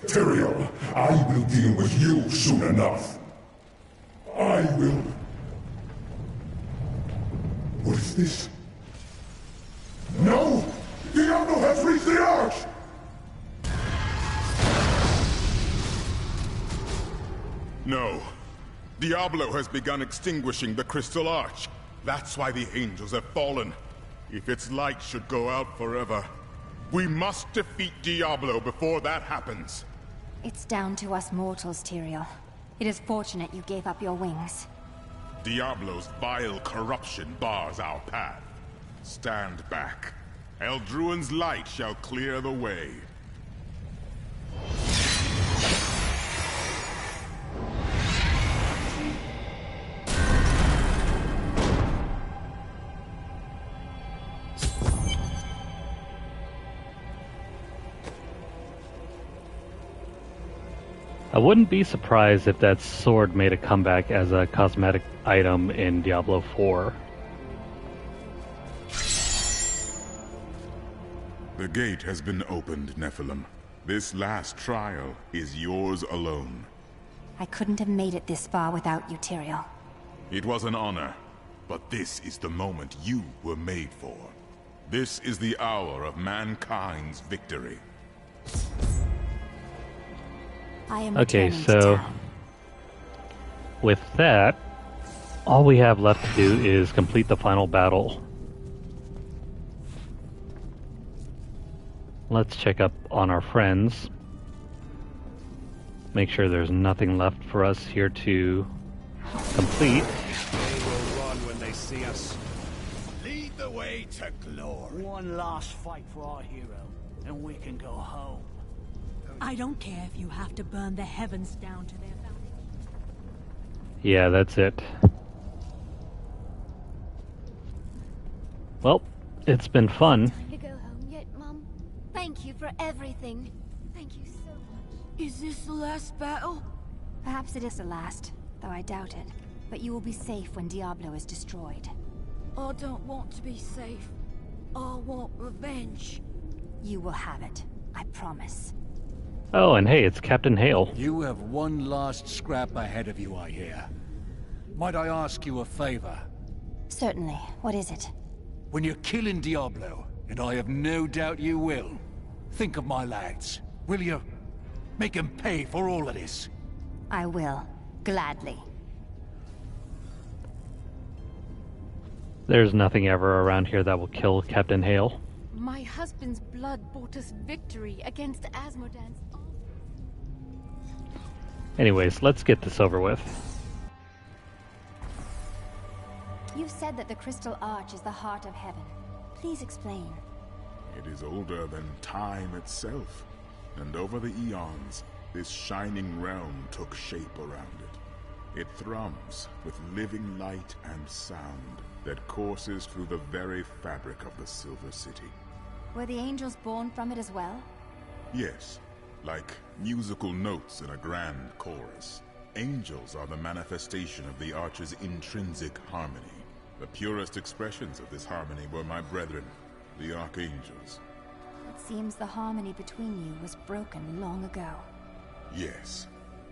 Speaker 4: Tyrael, I will deal with you soon enough. I will... What is this? No! Diablo has reached the Arch!
Speaker 7: No. Diablo has begun extinguishing the Crystal Arch. That's why the angels have fallen. If its light should go out forever, we must defeat Diablo before that happens.
Speaker 5: It's down to us mortals, Tyrael. It is fortunate you gave up your wings.
Speaker 7: Diablo's vile corruption bars our path. Stand back. Eldruin's light shall clear the way.
Speaker 1: I wouldn't be surprised if that sword made a comeback as a cosmetic item in Diablo 4.
Speaker 7: The gate has been opened, Nephilim. This last trial is yours alone.
Speaker 5: I couldn't have made it this far without you, Tyrael.
Speaker 7: It was an honor, but this is the moment you were made for. This is the hour of mankind's victory.
Speaker 5: I am
Speaker 1: Okay,
Speaker 5: returning to
Speaker 1: so
Speaker 5: town.
Speaker 1: with that, all we have left to do is complete the final battle. Let's check up on our friends. Make sure there's nothing left for us here to complete.
Speaker 14: They will run when they see us.
Speaker 6: Lead the way to glory.
Speaker 17: One last fight for our hero, and we can go home.
Speaker 11: I don't care if you have to burn the heavens down to their foundation.
Speaker 1: Yeah, that's it. Well, it's been fun.
Speaker 18: Time to go home yet, Mum? Thank you for everything. Thank you so much.
Speaker 2: Is this the last battle?
Speaker 5: Perhaps it is the last, though I doubt it. But you will be safe when Diablo is destroyed.
Speaker 18: I don't want to be safe. I want revenge.
Speaker 5: You will have it. I promise.
Speaker 1: Oh, and hey, it's Captain Hale.
Speaker 17: You have one last scrap ahead of you, I hear. Might I ask you a favor?
Speaker 5: Certainly. What is it?
Speaker 17: When you're killing Diablo, and I have no doubt you will, think of my lads, will you? Make them pay for all of this.
Speaker 5: I will. Gladly.
Speaker 1: There's nothing ever around here that will kill Captain Hale.
Speaker 18: My husband's blood bought us victory against Asmodan's army.
Speaker 1: Anyways, let's get this over with.
Speaker 5: You've said that the Crystal Arch is the heart of heaven. Please explain.
Speaker 7: It is older than time itself, and over the eons, this shining realm took shape around it. It thrums with living light and sound that courses through the very fabric of the Silver City.
Speaker 5: Were the angels born from it as well?
Speaker 7: Yes, like musical notes in a grand chorus. Angels are the manifestation of the Arch's intrinsic harmony. The purest expressions of this harmony were my brethren, the Archangels.
Speaker 5: It seems the harmony between you was broken long ago.
Speaker 7: Yes,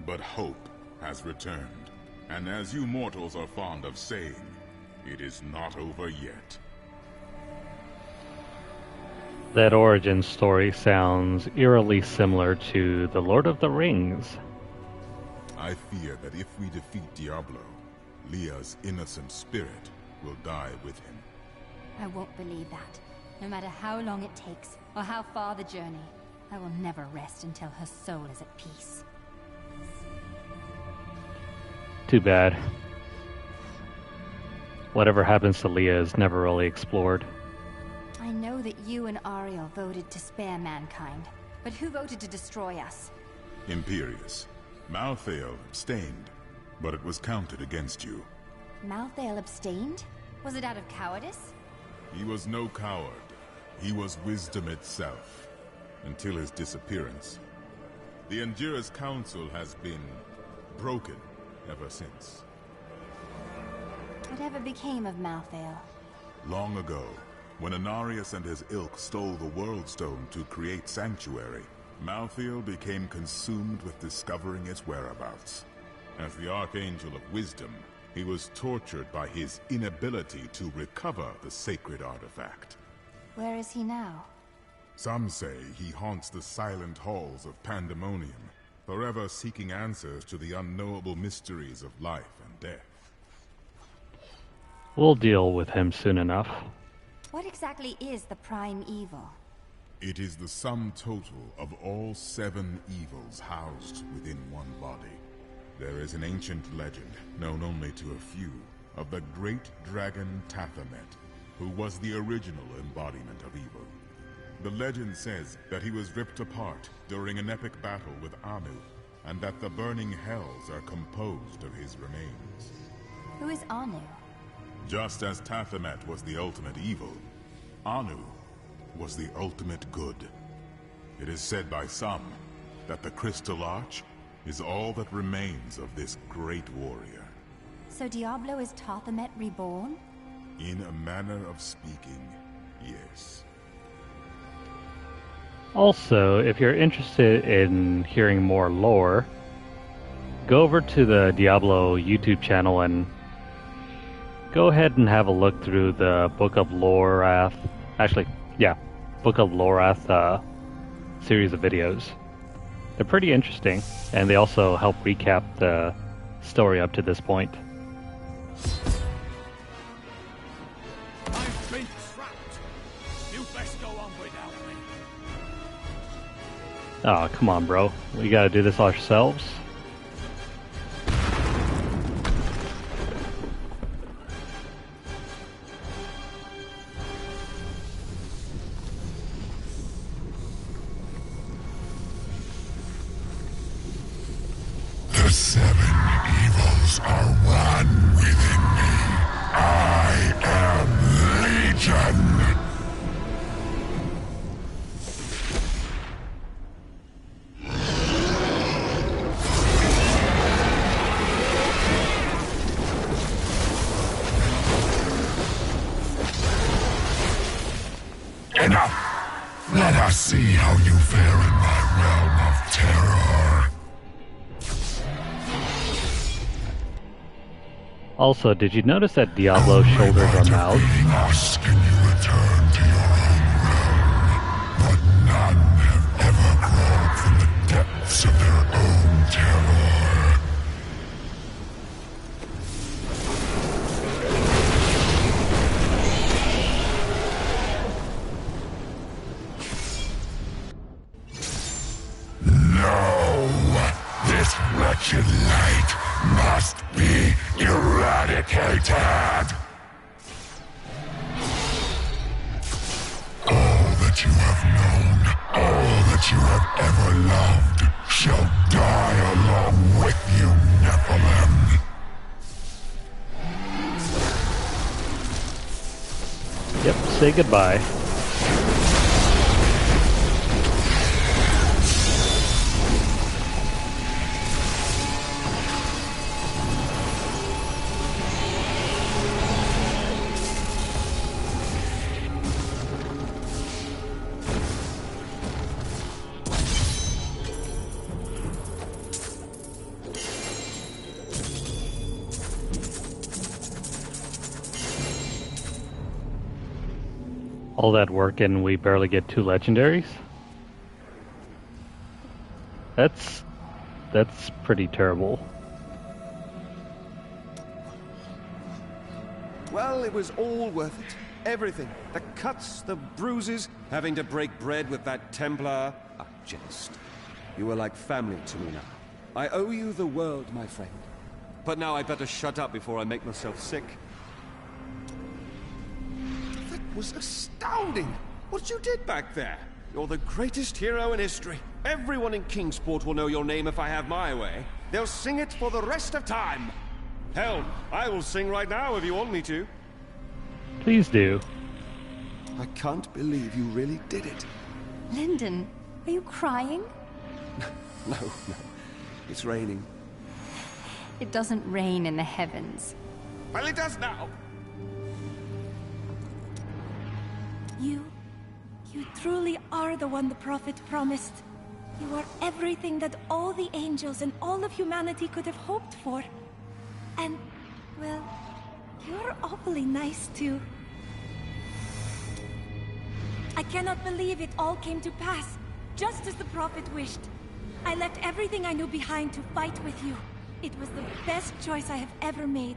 Speaker 7: but hope has returned. And as you mortals are fond of saying, it is not over yet.
Speaker 1: That origin story sounds eerily similar to The Lord of the Rings.
Speaker 7: I fear that if we defeat Diablo, Leah's innocent spirit will die with him.
Speaker 5: I won't believe that. No matter how long it takes, or how far the journey, I will never rest until her soul is at peace.
Speaker 1: Too bad. Whatever happens to Leah is never really explored.
Speaker 5: I know that you and Ariel voted to spare mankind, but who voted to destroy us?
Speaker 7: Imperius. Malthael abstained, but it was counted against you.
Speaker 5: Malthael abstained? Was it out of cowardice?
Speaker 7: He was no coward. He was wisdom itself, until his disappearance. The Endura's council has been broken ever since.
Speaker 5: Whatever became of Malthael?
Speaker 7: Long ago, when Anarius and his ilk stole the World Stone to create Sanctuary, Malthael became consumed with discovering its whereabouts. As the Archangel of Wisdom, he was tortured by his inability to recover the sacred artifact.
Speaker 5: Where is he now?
Speaker 7: Some say he haunts the silent halls of Pandemonium, forever seeking answers to the unknowable mysteries of life and death.
Speaker 1: We'll deal with him soon enough.
Speaker 5: What exactly is the Prime Evil?
Speaker 7: It is the sum total of all 7 evils housed within one body. There is an ancient legend, known only to a few, of the great dragon Tathamet, who was the original embodiment of evil. The legend says that he was ripped apart during an epic battle with Anu, and that the burning hells are composed of his remains.
Speaker 5: Who is Anu?
Speaker 7: Just as Tathamet was the ultimate evil, Anu was the ultimate good. It is said by some that the Crystal Arch is all that remains of this great warrior.
Speaker 5: So Diablo is Tathamet reborn?
Speaker 7: In a manner of speaking, yes.
Speaker 1: Also, if you're interested in hearing more lore, go over to the Diablo YouTube channel and go ahead and have a look through the Book of Lorath. Actually, yeah, Book of Lorath series of videos. They're pretty interesting, and they also help recap the story up to this point.
Speaker 6: I've been trapped. You best go on without me.
Speaker 1: Oh, come on, bro. We gotta do this ourselves?
Speaker 4: The 7 evils are one within me. I am Legion. Enough! Let us see how you fare in my realm of terror.
Speaker 1: Also, did you notice that Diablo's shoulders are mouths?
Speaker 4: Us can you return to your own realm, but none have ever crawled from the depths of their own terror. No! This wretched light must be eradicated! All that you have known, all that you have ever loved, shall die along with you, Nephilim.
Speaker 1: Yep, say goodbye. All that work and we barely get 2 legendaries? That's pretty terrible.
Speaker 9: Well, it was all worth it. Everything. The cuts, the bruises, having to break bread with that Templar. I jest. You were like family to me now. I owe you the world, my friend. But now I better shut up before I make myself sick. That was astounding! What you did back there! You're the greatest hero in history. Everyone in Kingsport will know your name if I have my way. They'll sing it for the rest of time. Hell, I will sing right now if you want me to.
Speaker 1: Please do.
Speaker 9: I can't believe you really did it.
Speaker 5: Lyndon, are you crying?
Speaker 9: No. It's raining.
Speaker 5: It doesn't rain in the heavens.
Speaker 9: Well, it does now.
Speaker 10: You truly are the one the Prophet promised. You are everything that all the angels and all of humanity could have hoped for. And, well, you're awfully nice too. I cannot believe it all came to pass, just as the Prophet wished. I left everything I knew behind to fight with you. It was the best choice I have ever made.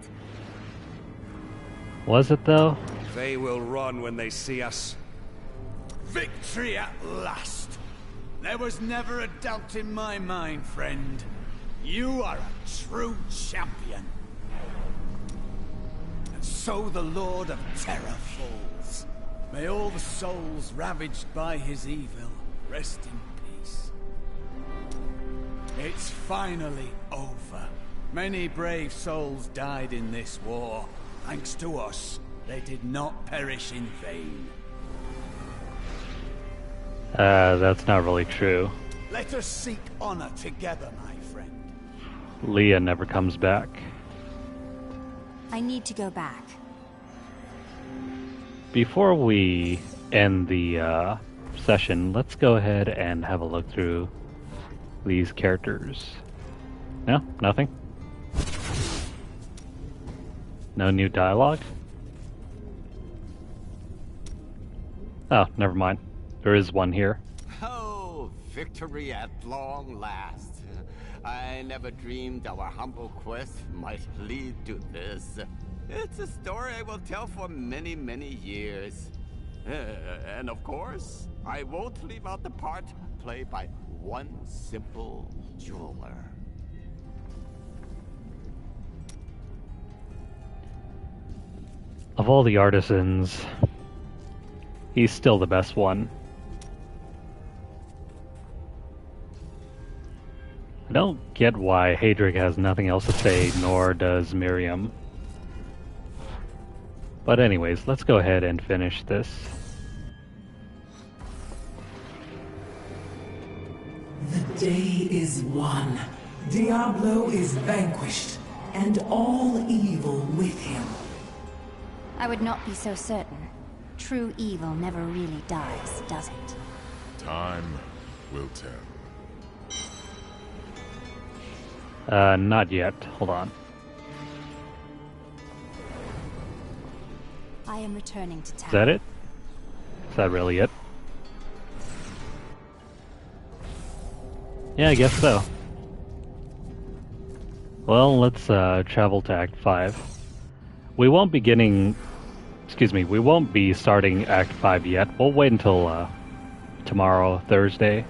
Speaker 1: Was it though?
Speaker 9: They will run when they see us.
Speaker 6: Victory at last! There was never a doubt in my mind, friend. You are a true champion. And so the Lord of Terror falls. May all the souls ravaged by his evil rest in peace. It's finally over. Many brave souls died in this war. Thanks to us, they did not perish in vain.
Speaker 1: That's not really true.
Speaker 6: Let us seek honor together, my friend.
Speaker 1: Leah never comes back.
Speaker 5: I need to go back.
Speaker 1: Before we end the session, let's go ahead and have a look through these characters. No? Nothing? No new dialogue? Oh, never mind. There is one here.
Speaker 8: Oh, victory at long last. I never dreamed our humble quest might lead to this. It's a story I will tell for many, many years. And of course, I won't leave out the part played by one simple jeweler.
Speaker 1: Of all the artisans, he's still the best one. I don't get why Hadric has nothing else to say, nor does Miriam. But anyways, let's go ahead and finish this.
Speaker 16: The day is won. Diablo is vanquished, and all evil with him.
Speaker 5: I would not be so certain. True evil never really dies, does it?
Speaker 7: Time will tell.
Speaker 1: Not yet. Hold on.
Speaker 5: I am returning to town.
Speaker 1: Is that it? Is that really it? Yeah, I guess so. Well, let's travel to Act 5. We won't be getting... Excuse me, we won't be starting Act 5 yet. We'll wait until tomorrow, Thursday.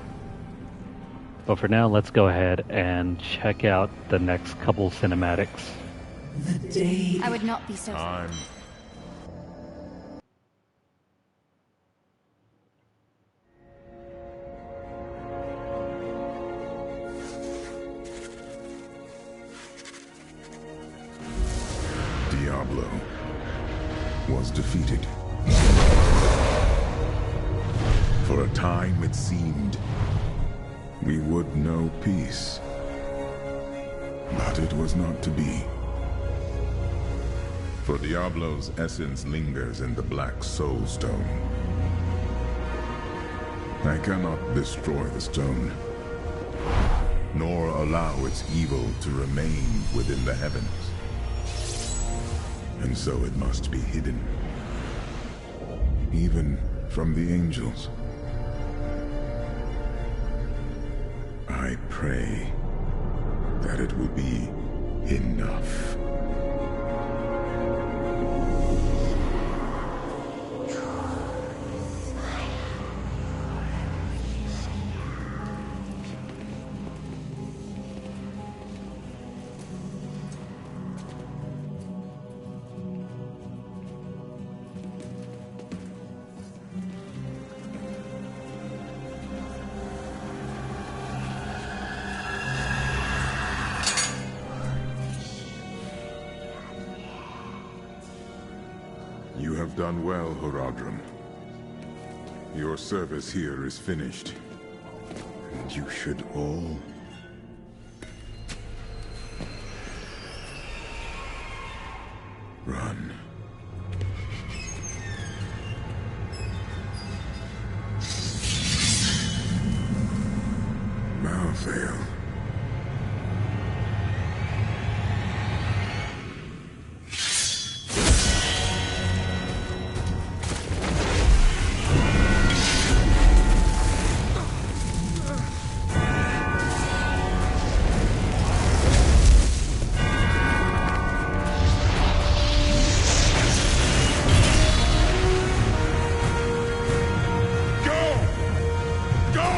Speaker 1: But for now, let's go ahead and check out the next couple cinematics.
Speaker 16: The day...
Speaker 5: I would not be so...
Speaker 7: Time. Diablo was defeated. For a time it seemed we would know peace. But it was not to be. For Diablo's essence lingers in the Black Soul Stone. I cannot destroy the stone, nor allow its evil to remain within the heavens. And so it must be hidden, even from the angels. I pray that it will be enough. You have done well, Horadrim. Your service here is finished, and you should all run. Malthael. Go!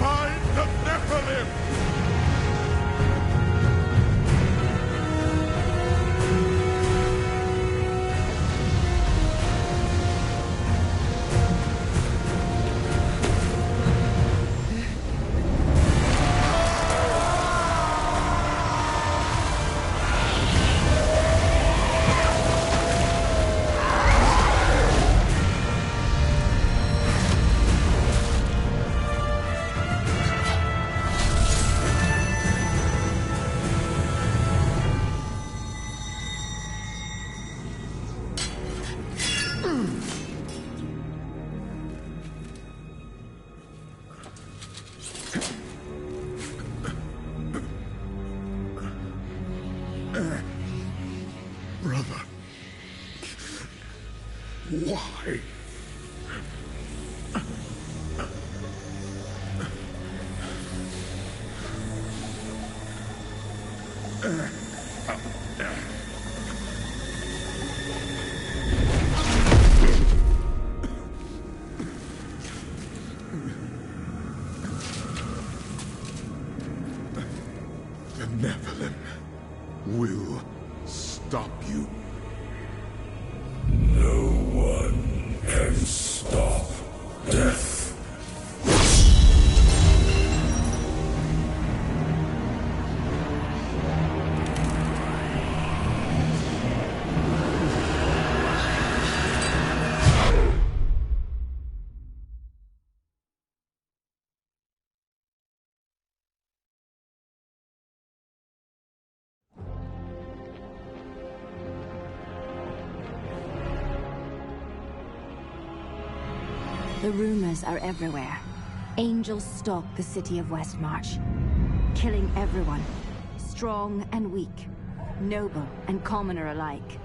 Speaker 7: Find the Nephilim!
Speaker 3: Why? The Nephilim will stop you. No one can stop death.
Speaker 5: The rumors are everywhere. Angels stalk the city of Westmarch, killing everyone, strong and weak, noble and commoner alike.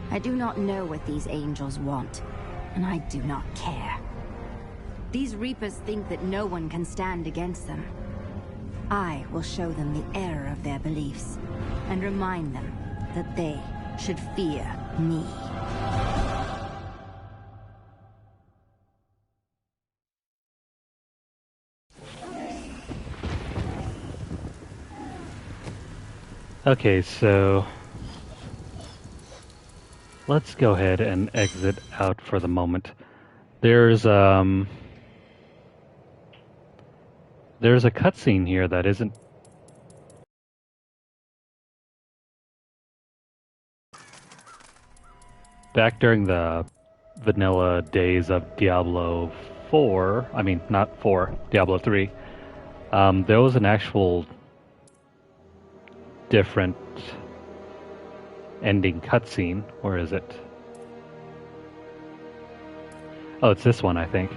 Speaker 5: I do not know what these angels want, and I do not care. These Reapers think that no one can stand against them. I will show them the error of their beliefs, and remind them that they should fear me.
Speaker 1: Okay, so let's go ahead and exit out for the moment. There's a cutscene here that isn't back during the vanilla days of Diablo 4. I mean, not 4, Diablo 3. There was an actual different ending cutscene. Where is it? Oh, it's this one, I think.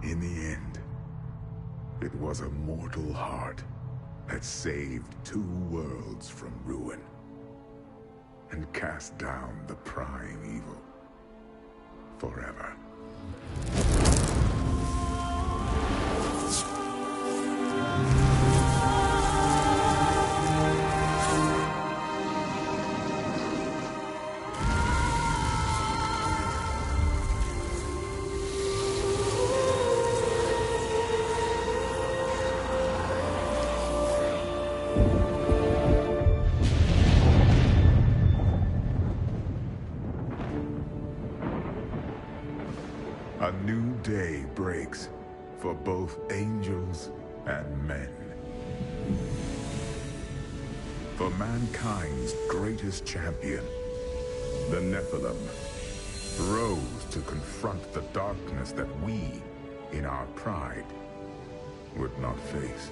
Speaker 3: In the end, it was a mortal heart that saved 2 worlds from ruin and cast down the prime evil forever. A new day breaks for both angels and men. For mankind's greatest champion, the Nephilim, rose to confront the darkness that we, in our pride, would not face.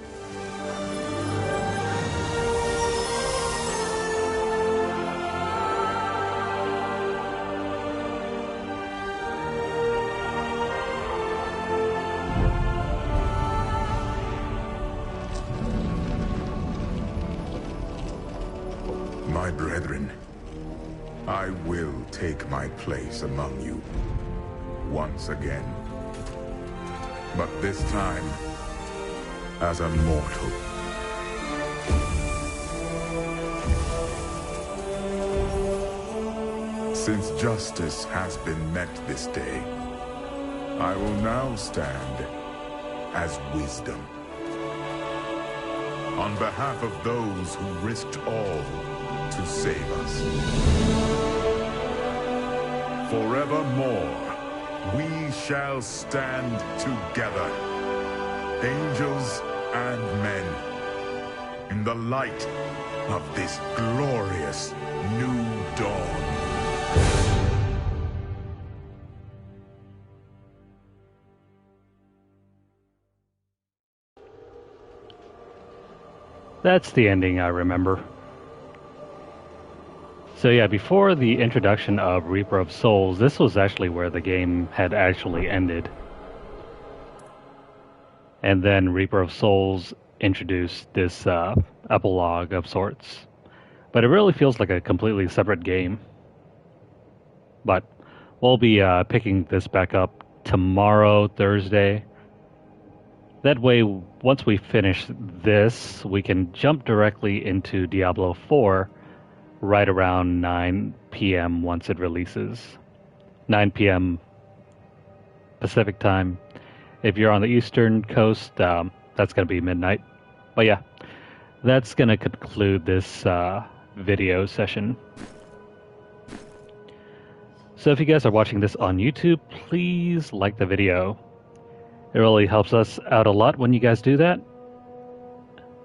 Speaker 3: My brethren, I will take my place among you once again. But this time, as a mortal. Since justice has been met this day, I will now stand as wisdom. On behalf of those who risked all to save us. Forevermore, we shall stand together, angels and men, in the light of this glorious new dawn.
Speaker 1: That's the ending I remember. So yeah, before the introduction of Reaper of Souls, this was actually where the game had actually ended. And then Reaper of Souls introduced this epilogue of sorts. But it really feels like a completely separate game. But we'll be picking this back up tomorrow, Thursday. That way, once we finish this, we can jump directly into Diablo 4 right around 9 p.m. once it releases. 9 p.m. Pacific time. If you're on the Eastern Coast, that's going to be midnight. But yeah, that's going to conclude this video session. So if you guys are watching this on YouTube, please like the video. It really helps us out a lot when you guys do that.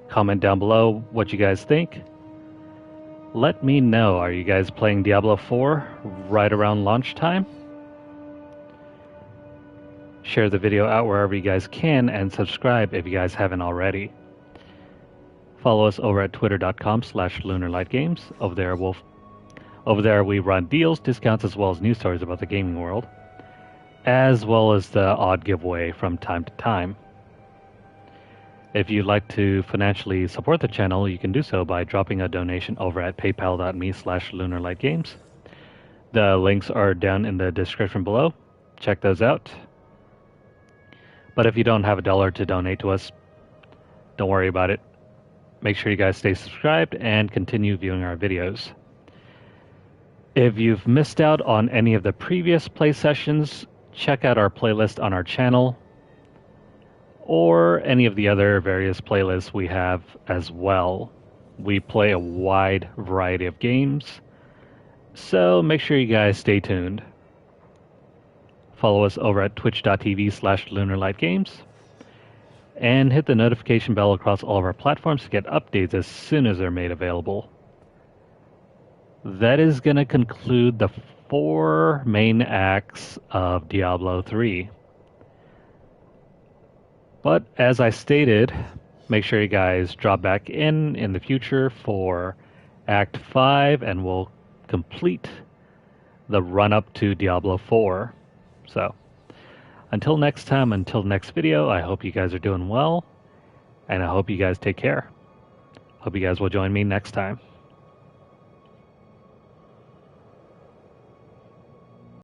Speaker 1: Comment down below what you guys think. Let me know, are you guys playing Diablo 4 right around launch time? Share the video out wherever you guys can, and subscribe if you guys haven't already. Follow us over at twitter.com/LunarlightGames. Over there we run deals, discounts, as well as news stories about the gaming world, as well as the odd giveaway from time to time. If you'd like to financially support the channel, you can do so by dropping a donation over at paypal.me/LunarlightGames. The links are down in the description below. Check those out. But if you don't have $1 to donate to us, don't worry about it. Make sure you guys stay subscribed and continue viewing our videos. If you've missed out on any of the previous play sessions, check out our playlist on our channel, or any of the other various playlists we have as well. We play a wide variety of games, so make sure you guys stay tuned. Follow us over at twitch.tv/LunarlightGames, and hit the notification bell across all of our platforms to get updates as soon as they're made available. That is going to conclude the 4 main acts of Diablo 3. But as I stated, make sure you guys drop back in the future for Act 5, and we'll complete the run-up to Diablo 4. So, until next time, until next video, I hope you guys are doing well, and I hope you guys take care. Hope you guys will join me next time.